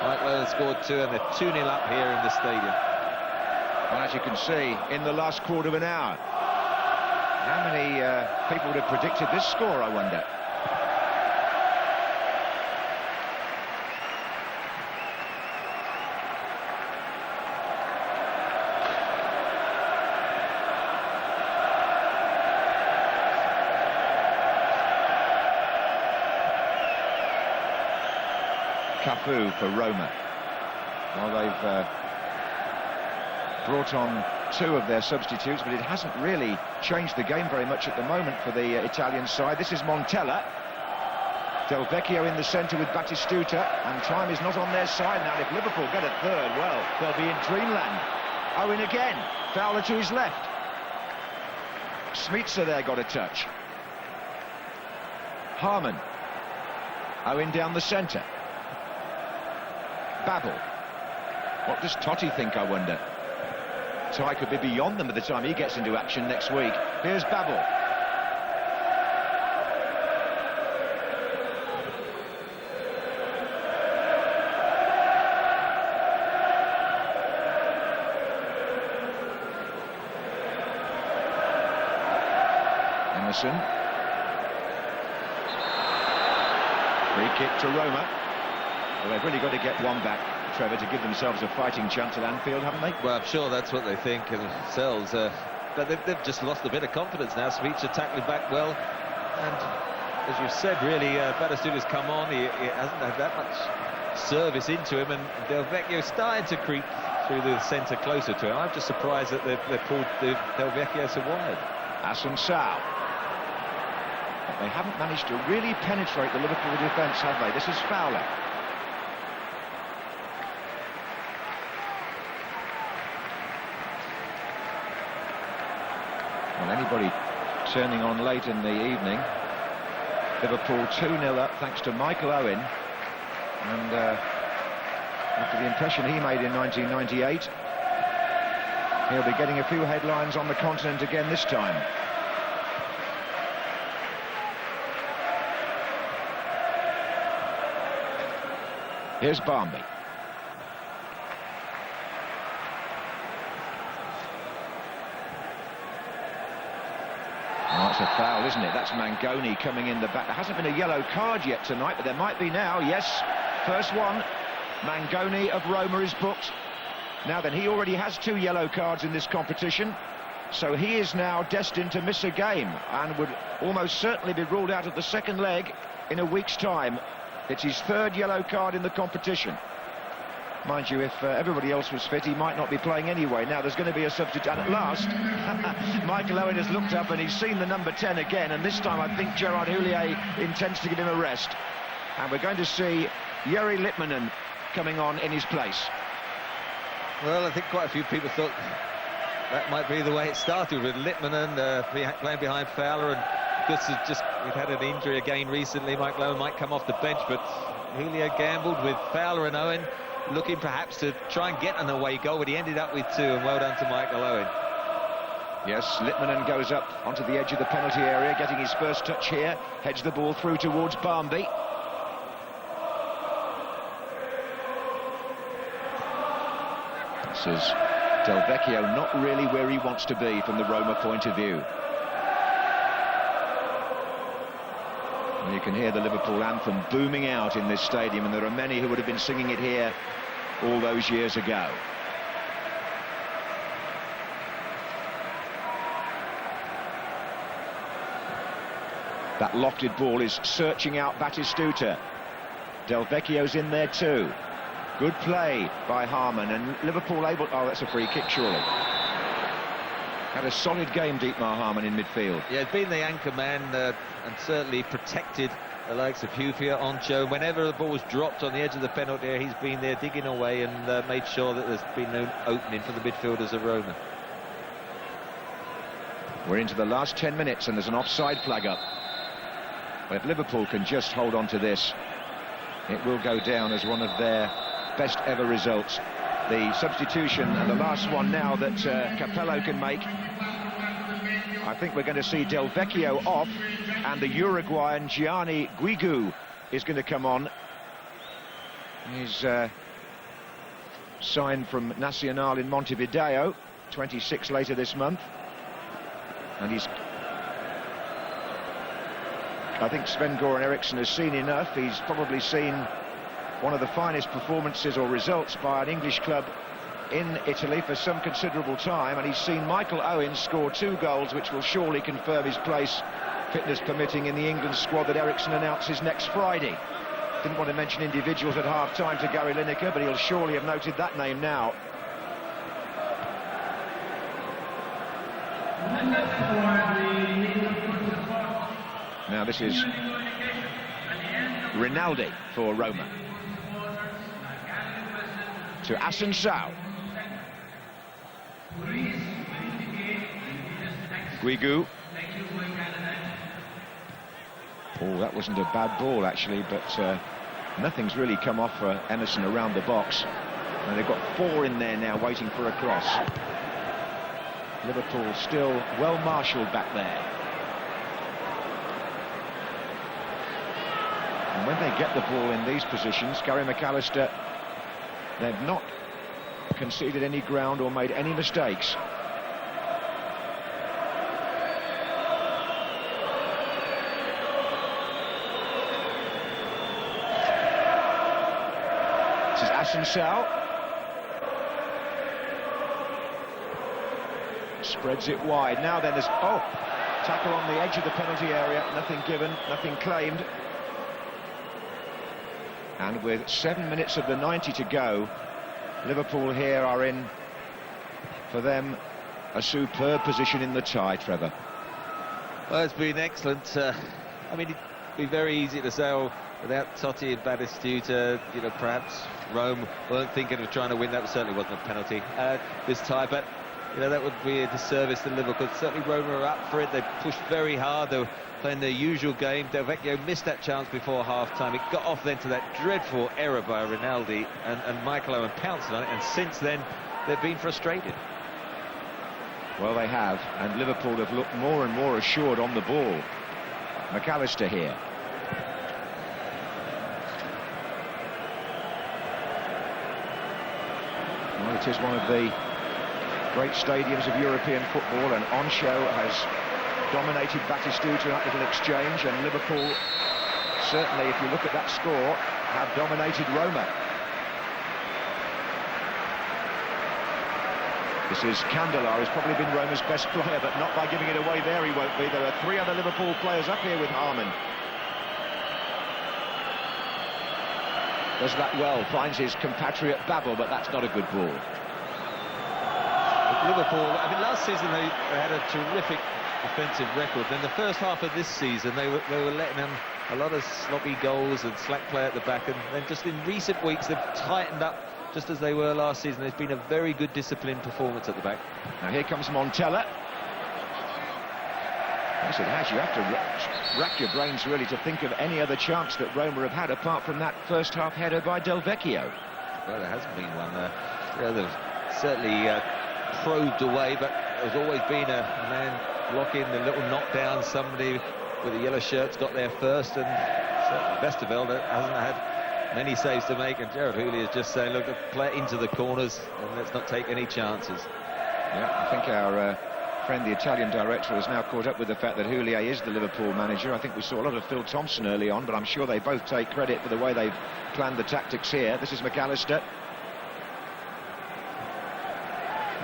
Michael Owen scored 2 and they're 2-0 up here in the stadium. Well, as you can see, in the last quarter of an hour, how many people would have predicted this score, I wonder? Cafu for Roma. Well, they've brought on 2 of their substitutes, but it hasn't really changed the game very much at the moment for the Italian side. This is Montella. Del Vecchio in the centre with Batistuta, and time is not on their side now. If Liverpool get a third, well, they'll be in dreamland. Owen again, Fowler to his left. Šmicer there got a touch. Hamann. Owen down the centre. Babbel. What does Totti think, I wonder? Ty could be beyond them by the time he gets into action next week. Here's Babbel. Emerson. Free kick to Roma. Well, they've really got to get one back, Trevor, to give themselves a fighting chance at Anfield, haven't they? Well, I'm sure that's what they think themselves. But they've just lost a bit of confidence now. Šmicer tackling back well. And as you've said, really, Batistuta's come on. He hasn't had that much service into him. And Del Vecchio started to creep through the centre closer to him. I'm just surprised that they've pulled Del Vecchio so wide. Assunção. But they haven't managed to really penetrate the Liverpool defence, have they? This is Fowler. Well, anybody turning on late in the evening. Liverpool 2-0 up thanks to Michael Owen. And after the impression he made in 1998, he'll be getting a few headlines on the continent again this time. Here's Barmby. Oh, it's a foul, isn't it? That's Mangone coming in the back. There hasn't been a yellow card yet tonight, but there might be now. Yes, first one. Mangone of Roma is booked. Now then, he already has 2 yellow cards in this competition, so he is now destined to miss a game and would almost certainly be ruled out of the second leg in a week's time. It's his 3rd yellow card in the competition. Mind you, if everybody else was fit, he might not be playing anyway. Now there's going to be a substitute, and at last Michael Owen has looked up and he's seen the number 10 again, and this time I think Gérard Houllier intends to give him a rest, and we're going to see Jari Litmanen coming on in his place. Well, I think quite a few people thought that might be the way it started, with Litmanen playing behind Fowler, and because he'd had an injury again recently, Michael Owen might come off the bench, but Houllier gambled with Fowler and Owen, looking perhaps to try and get an away goal, but he ended up with 2, and well done to Michael Owen. Yes, Litmanen goes up onto the edge of the penalty area, getting his first touch here, heads the ball through towards Barmby. This is Del Vecchio not really where he wants to be from the Roma point of view. You can hear the Liverpool anthem booming out in this stadium, and there are many who would have been singing it here all those years ago. That lofted ball is searching out Batistuta. Del Vecchio's in there too. Good play by Hamann, and Liverpool able... Oh, that's a free kick, surely. Had a solid game, Dietmar Hamann, in midfield. Yeah, been the anchor man and certainly protected the likes of Hyypiä, Oncho. Whenever the ball was dropped on the edge of the penalty area, he's been there digging away and made sure that there's been no opening for the midfielders of Roma. We're into the last 10 minutes and there's an offside flag up. But if Liverpool can just hold on to this, it will go down as one of their best ever results. The substitution, and the last one now that Capello can make. I think we're going to see Del Vecchio off, and the Uruguayan Gianni Guigou is going to come on. He's signed from Nacional in Montevideo, 26 later this month. And he's... I think Sven-Göran Eriksson has seen enough. He's probably seen one of the finest performances or results by an English club in Italy for some considerable time, and he's seen Michael Owen score 2 goals, which will surely confirm his place, fitness permitting, in the England squad that Eriksson announces next Friday. Didn't want to mention individuals at half-time to Gary Lineker, but he'll surely have noted that name now. Now this is Rinaldi for Roma. To Assunção. Guigou. Oh, that wasn't a bad ball actually, but nothing's really come off for Emerson around the box. And they've got 4 in there now waiting for a cross. Liverpool still well marshalled back there. And when they get the ball in these positions, Gary McAllister, they've not conceded any ground or made any mistakes. This is Assunção. Spreads it wide. Now then there's... Oh! Tackle on the edge of the penalty area. Nothing given, nothing claimed. And with 7 minutes of the 90 to go, Liverpool here are in, for them, a superb position in the tie, Trevor. Well, it's been excellent. I mean, it'd be very easy to say, oh, without Totti and Batistuta, you know, perhaps Rome weren't thinking of trying to win. That certainly wasn't a penalty, this tie, but, you know, that would be a disservice to Liverpool. Certainly Roma are up for it. They pushed very hard. They were playing their usual game. Del Vecchio missed that chance before half-time. It got off then to that dreadful error by Rinaldi, and Michael Owen pounced on it, and since then they've been frustrated. Well, they have, and Liverpool have looked more and more assured on the ball. McAllister here. Well, it is one of the great stadiums of European football, and Oncho has dominated Batistuta in that little exchange, and Liverpool, certainly if you look at that score, have dominated Roma. This is Candela, who's probably been Roma's best player, but not by giving it away there, he won't be. There are 3 other Liverpool players up here with Hamann. Does that well, finds his compatriot Babbel, but that's not a good ball. Liverpool, I mean, last season they had a terrific defensive record. In the first half of this season, they were letting them a lot of sloppy goals and slack play at the back, and then just in recent weeks they've tightened up just as they were last season. There's been a very good disciplined performance at the back. Now here comes Montella. Yes, it has. You have to rack your brains really to think of any other chance that Roma have had apart from that first half header by Del Vecchio. Well, there hasn't been one. They've certainly probed away, but there's always been a man blocking, the little knockdown. Somebody with the yellow shirts got there first, and Vesterveld hasn't had many saves to make, and Gerard Houllier is just saying, look, play it into the corners and let's not take any chances. Yeah, I think our friend, the Italian director, has now caught up with the fact that Houllier is the Liverpool manager. I think we saw a lot of Phil Thompson early on, but I'm sure they both take credit for the way they've planned the tactics here. This is McAllister.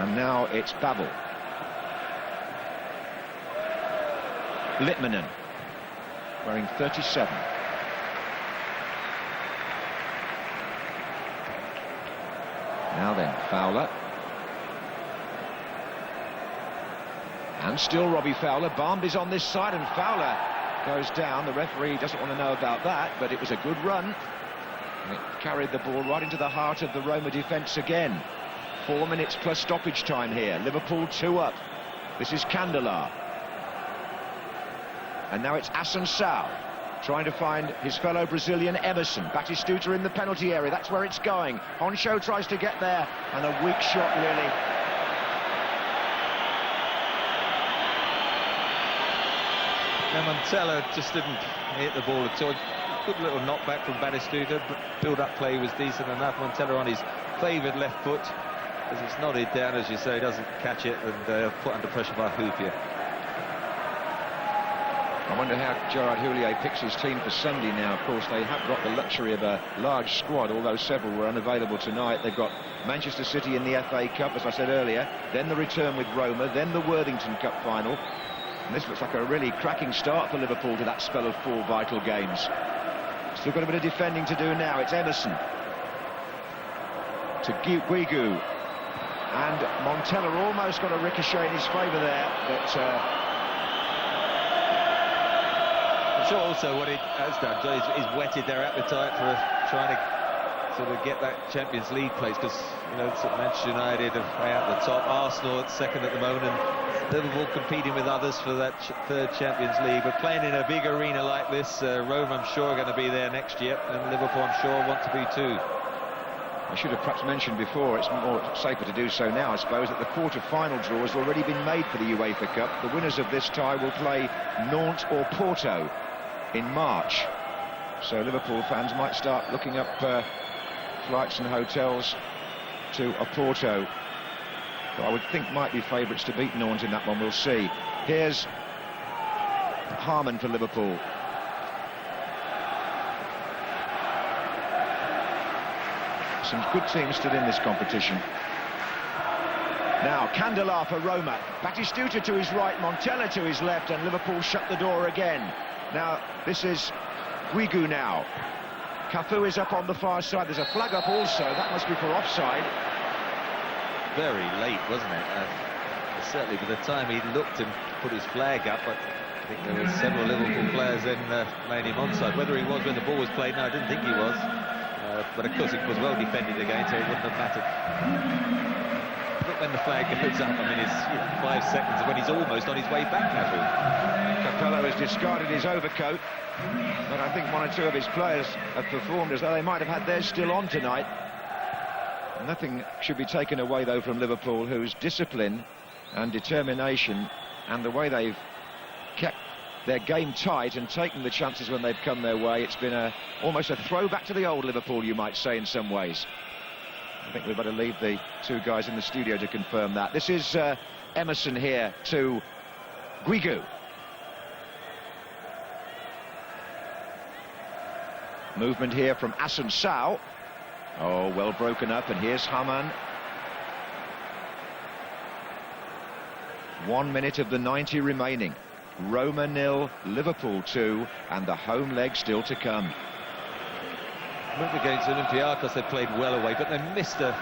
And now it's Babbel. Litmanen, wearing 37. Now then, Fowler. And still Robbie Fowler. Barnes is on this side, and Fowler goes down. The referee doesn't want to know about that, but it was a good run. And it carried the ball right into the heart of the Roma defence again. 4 minutes plus stoppage time here. Liverpool 2 up. This is Candela. And now it's Assunção trying to find his fellow Brazilian Emerson. Batistuta in the penalty area. That's where it's going. Honcho tries to get there, and a weak shot, really. Now Montella just didn't hit the ball at all. Good little knockback from Batistuta. Build-up play was decent enough. Montella on his favoured left foot, as it's nodded down, as you say, doesn't catch it, and put under pressure by Hyypiä. I wonder how Gerard Houllier picks his team for Sunday now. Of course, they have got the luxury of a large squad, although several were unavailable tonight. They've got Manchester City in the FA Cup, as I said earlier, then the return with Roma, then the Worthington Cup final. And this looks like a really cracking start for Liverpool to that spell of 4 vital games. Still got a bit of defending to do now. It's Emerson to Guigou. And Montella almost got a ricochet in his favour there, but... I'm sure also what it has done is whetted their appetite for trying to sort of get that Champions League place, because, you know, sort of Manchester United are way out the top, Arsenal at second at the moment, and Liverpool competing with others for that third Champions League. But playing in a big arena like this, Rome, I'm sure, are going to be there next year, and Liverpool, I'm sure, want to be too. I should have perhaps mentioned before, it's more safer to do so now, I suppose, that the quarter-final draw has already been made for the UEFA Cup. The winners of this tie will play Nantes or Porto in March. So Liverpool fans might start looking up flights and hotels to Porto, who I would think might be favourites to beat Nantes in that one. We'll see. Here's Hamann for Liverpool. Some good teams still in this competition. Now Candela for Roma. Batistuta to his right, Montella to his left, and Liverpool shut the door again. Now this is Guigou now. Cafu is up on the far side. There's a flag up also. That must be for offside. Very late, wasn't it? Certainly by the time he looked and put his flag up, I think there were several Liverpool players then laying him onside. Whether he was when the ball was played, no, I didn't think he was. But of course it was well defended again, so it wouldn't have mattered. But when the flag goes up, I mean, it's 5 seconds when he's almost on his way back, Cafu. Capello has discarded his overcoat, but I think 1 or 2 of his players have performed as though they might have had theirs still on tonight. Nothing should be taken away, though, from Liverpool, whose discipline and determination and the way they've kept their game tight and taken the chances when they've come their way. It's been almost a throwback to the old Liverpool, you might say, in some ways. I think we'd better leave the 2 guys in the studio to confirm that. This is Emerson here to Guigou. Movement here from Assunção. Oh, well broken up, and here's Hamann. 1 minute of the 90 remaining. Roma 0, Liverpool 2, and the home leg still to come. I remember against Olympiacos, they played well away, but they missed a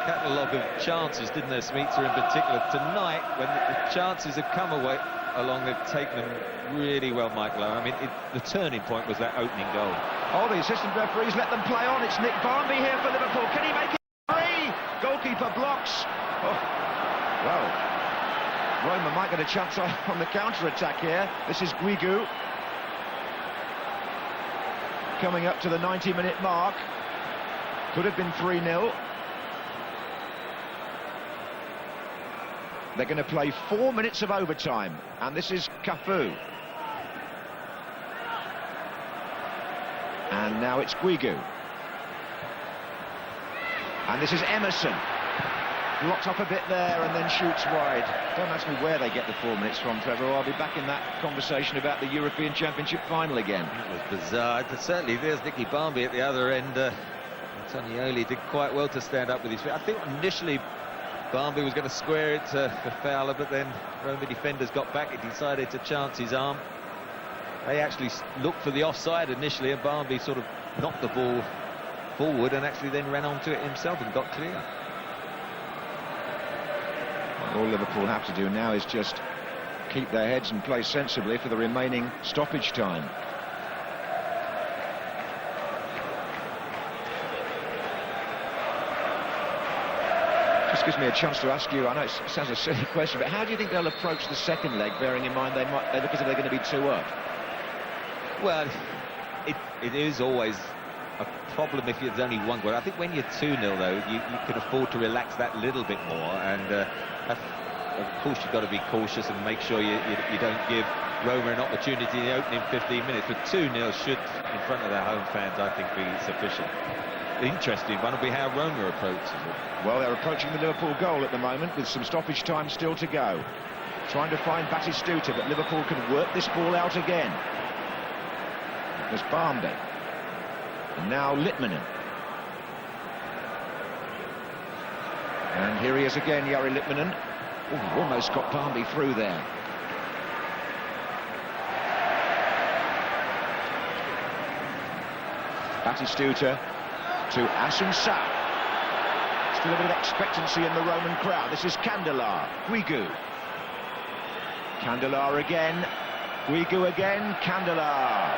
catalogue of chances, didn't they, Šmicer in particular? Tonight, when the chances have come away along, they've taken them really well, Michael. I mean, the turning point was that opening goal. Oh, the assistant referees let them play on. It's Nick Barmby here for Liverpool. Can he make it free? Goalkeeper blocks. Oh, well, Roma might get a chance on the counter-attack here. This is Guigou. Coming up to the 90-minute mark. Could have been 3-0. They're going to play 4 minutes of overtime, and this is Cafu. And now it's Guigou. And this is Emerson. Blocks up a bit there and then shoots wide. Don't ask me where they get the 4 minutes from, Trevor. I'll be back in that conversation about the European Championship final again. It was bizarre. Certainly, there's Nicky Barmby at the other end. Antonioli did quite well to stand up with his feet. I think initially Barmby was going to square it for Fowler, but then Roma defenders got back. He decided to chance his arm. They actually looked for the offside initially, and Barmby sort of knocked the ball forward and actually then ran onto it himself and got clear. All Liverpool have to do now is just keep their heads and play sensibly for the remaining stoppage time. Just gives me a chance to ask you, I know it sounds a silly question, but how do you think they'll approach the second leg, bearing in mind they look as if they're going to be 2 up? Well, it is always a problem if there's only 1 goal. I think when you're 2-0, though, you can afford to relax that little bit more, and of course you've got to be cautious and make sure you don't give Roma an opportunity in the opening 15 minutes, but 2-0 should, in front of their home fans, I think, be sufficient. The interesting one will be how Roma approaches it. Well, they're approaching the Liverpool goal at the moment with some stoppage time still to go. Trying to find Batistuta, but Liverpool can work this ball out again. There's Barmby. And now Litmanen. And here he is again, Jari Litmanen. Ooh, almost got Barmby through there. Batistuta to Assunção. Still a bit of expectancy in the Roman crowd. This is Candela. Guigou. Candela again. Guigou again. Candela.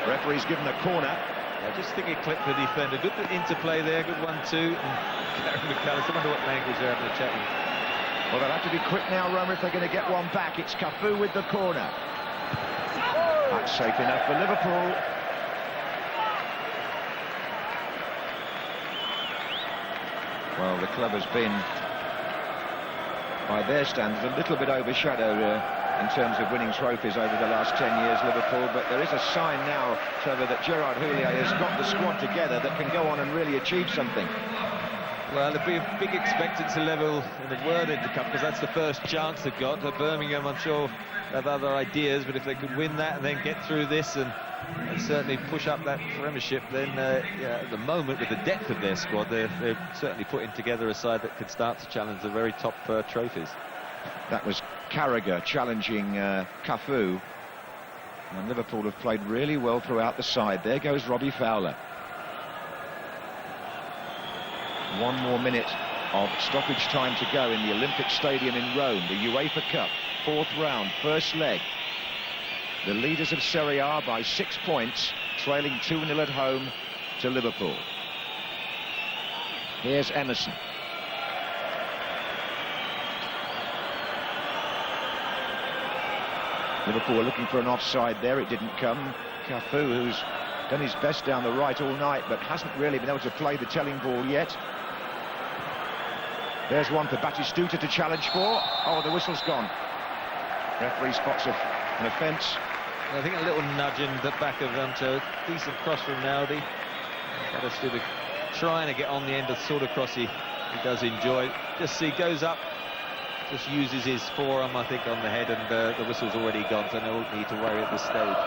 Referee's given a corner. I just think it clipped the defender. Good interplay there, good 1-2. And McAllister, I wonder what language they're having a chat in. Well, they'll have to be quick now, Roma, if they're going to get one back. It's Cafu with the corner. That's safe enough for Liverpool. Well, the club has been, by their standards, a little bit overshadowed in terms of winning trophies over the last 10 years, Liverpool, but there is a sign now, Trevor, that Gerard Houllier has got the squad together that can go on and really achieve something. Well, there'll be a big expectancy level in the World Inter Cup, because that's the first chance they've got. Birmingham, I'm sure, have other ideas, but if they could win that and then get through this and certainly push up that premiership, then yeah, at the moment, with the depth of their squad, they're certainly putting together a side that could start to challenge the very top trophies. That was Carragher challenging Cafu, and Liverpool have played really well throughout the side. There goes Robbie Fowler. 1 more minute of stoppage time to go in the Olympic Stadium in Rome, the UEFA Cup, 4th round, first leg. The leaders of Serie A by 6 points, trailing 2-0 at home to Liverpool. Here's Emerson. Liverpool are looking for an offside there, it didn't come. Cafu, who's done his best down the right all night, but hasn't really been able to play the telling ball yet. There's one for Batistuta to challenge for. Oh, the whistle's gone. Referee spots an offence. I think a little nudge in the back of Henchoz. Decent cross from Rinaldi. Batistuta trying to get on the end of sort of cross he does enjoy. Just see, goes up, just uses his forearm, I think, on the head, and the whistle's already gone, so no need to worry at this stage.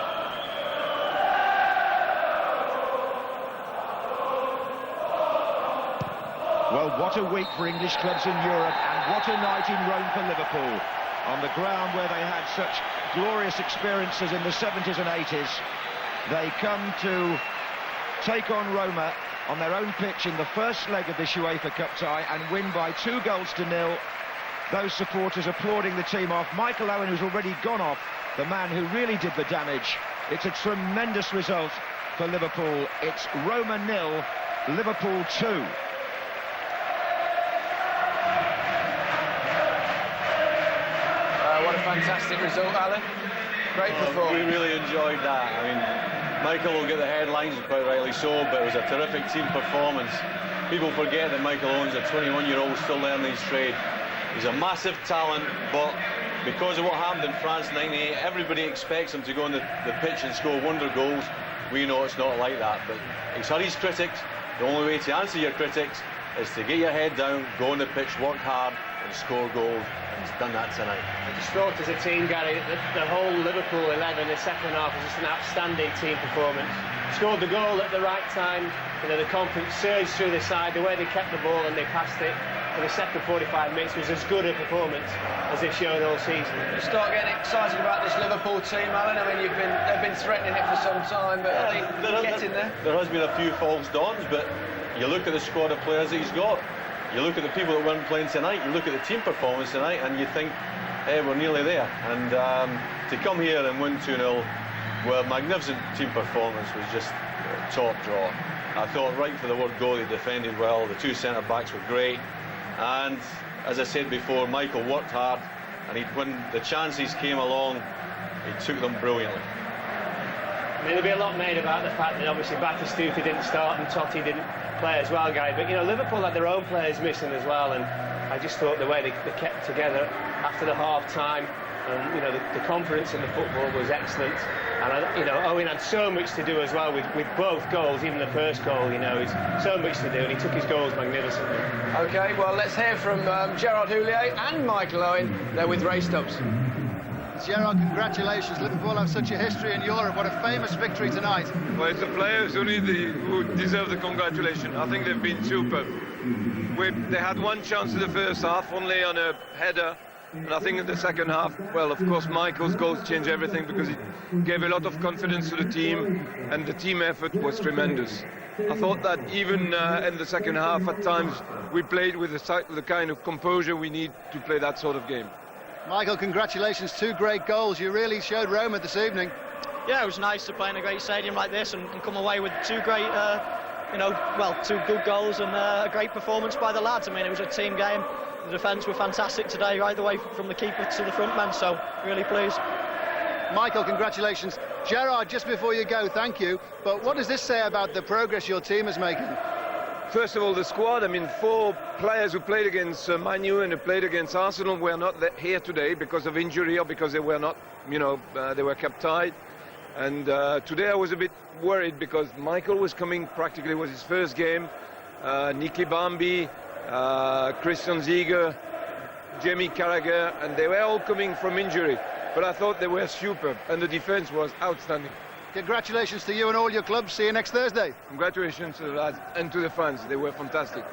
Well Well, what a week for English clubs in Europe, and what a night in Rome for Liverpool. On the ground where they had such glorious experiences in the 70s and 80s, they come to take on Roma on their own pitch in the first leg of this UEFA Cup tie and win by 2-0. Those supporters applauding the team off. Michael Owen, who's already gone off, the man who really did the damage. It's a tremendous result for Liverpool. It's Roma 0, Liverpool 2. What a fantastic result, Alan. Great performance. We really enjoyed that. I mean, Michael will get the headlines, quite rightly so, but it was a terrific team performance. People forget that Michael Owen's a 21-year-old still learning his trade. He's a massive talent, but because of what happened in France in '98, everybody expects him to go on the pitch and score wonder goals. We know it's not like that, but he's had his critics. The only way to answer your critics is to get your head down, go on the pitch, work hard, and score goals. And he's done that tonight. I just thought as a team, Gary, the whole Liverpool 11 in the second half was just an outstanding team performance. Scored the goal at the right time. You know, the confidence surged through the side. The way they kept the ball and they passed it for the second 45 minutes was as good a performance as they've shown all season. You start getting excited about this Liverpool team, Alan. I mean, they've been threatening it for some time, but I think getting there. There has been a few false dawns, but you look at the squad of players that he's got. You look at the people that weren't playing tonight, you look at the team performance tonight, and you think, hey, we're nearly there. And to come here and win 2-0, well, magnificent team performance was just top draw. I thought right for the word go, they defended well, the two centre-backs were great. And as I said before, Michael worked hard, and when the chances came along, he took them brilliantly. I mean, there'll be a lot made about the fact that obviously Batistuta didn't start and Totti didn't play as well, Guy. But, you know, Liverpool had their own players missing as well, and I just thought the way they kept together after the half-time, and, you know, the confidence in the football was excellent. And, you know, Owen had so much to do as well with both goals, even the first goal, you know, he's so much to do, and he took his goals magnificently. OK, well, let's hear from Gerard Houllier and Michael Owen. They're with Ray Stubbs. Gerard, congratulations. Liverpool have such a history in Europe. What a famous victory tonight. Well, it's the players who deserve the congratulations. I think they've been superb. They had one chance in the first half, only on a header. And I think in the second half, well, of course, Michael's goals changed everything because he gave a lot of confidence to the team, and the team effort was tremendous. I thought that even in the second half, at times, we played with the kind of composure we need to play that sort of game. Michael, congratulations, 2 great goals. You really showed Roma this evening. Yeah, it was nice to play in a great stadium like this and come away with 2 great, 2 good goals and a great performance by the lads. I mean, it was a team game. The defence were fantastic today, right the way from the keeper to the front man, so really pleased. Michael, congratulations. Gerard, just before you go, thank you, but what does this say about the progress your team is making? First of all, the squad, I mean, 4 players who played against Man U and who played against Arsenal were not here today because of injury or because they were not, they were kept tight. And today I was a bit worried because Michael was coming, practically was his first game. Nicky Bambi, Christian Ziege, Jaime Carragher, and they were all coming from injury. But I thought they were superb, and the defence was outstanding. Congratulations to you and all your clubs. See you next Thursday. Congratulations to the lads and to the fans. They were fantastic.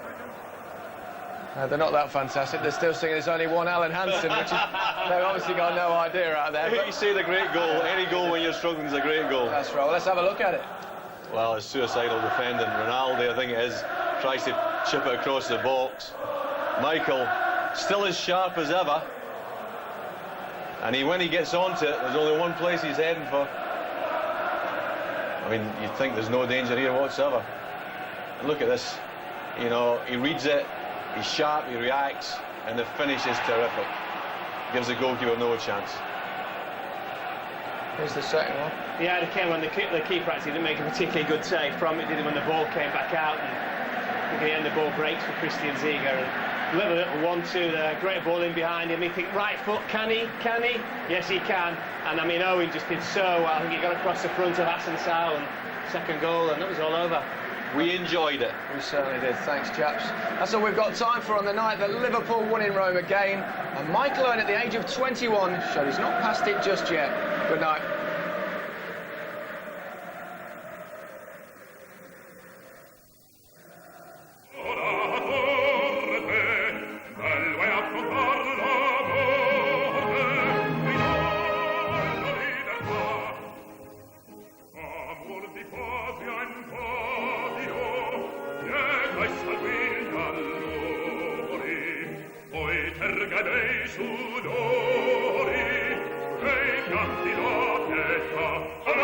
They're not that fantastic. They're still singing There's Only One Alan Hansen, which is, they've obviously got no idea out there. You say the great goal. Any goal when you're struggling is a great goal. That's right. Well, let's have a look at it. Well, it's suicidal defending. Rinaldi, I think it is, tries to chip it across the box. Michael, still as sharp as ever. And when he gets onto it, there's only one place he's heading for. I mean, you'd think there's no danger here whatsoever. And look at this. You know, he reads it, he's sharp, he reacts, and the finish is terrific. Gives the goalkeeper no chance. Here's the second one. Yeah, it came when the keeper actually didn't make a particularly good save from it, did he, when the ball came back out. And in the end, the ball breaks for Christian Ziege. And little 1-2 there, great ball in behind him. He think right foot, can he? Yes, he can. And I mean, Owen just did so well. I think he got across the front of Asensao and second goal, and that was all over. We enjoyed it. We certainly did. Thanks, chaps. That's all we've got time for on the night that Liverpool won in Rome again. And Michael Owen, at the age of 21, showed he's not past it just yet. Good night. sanguigni allori, poi terga dei sudori, e in campi la pietà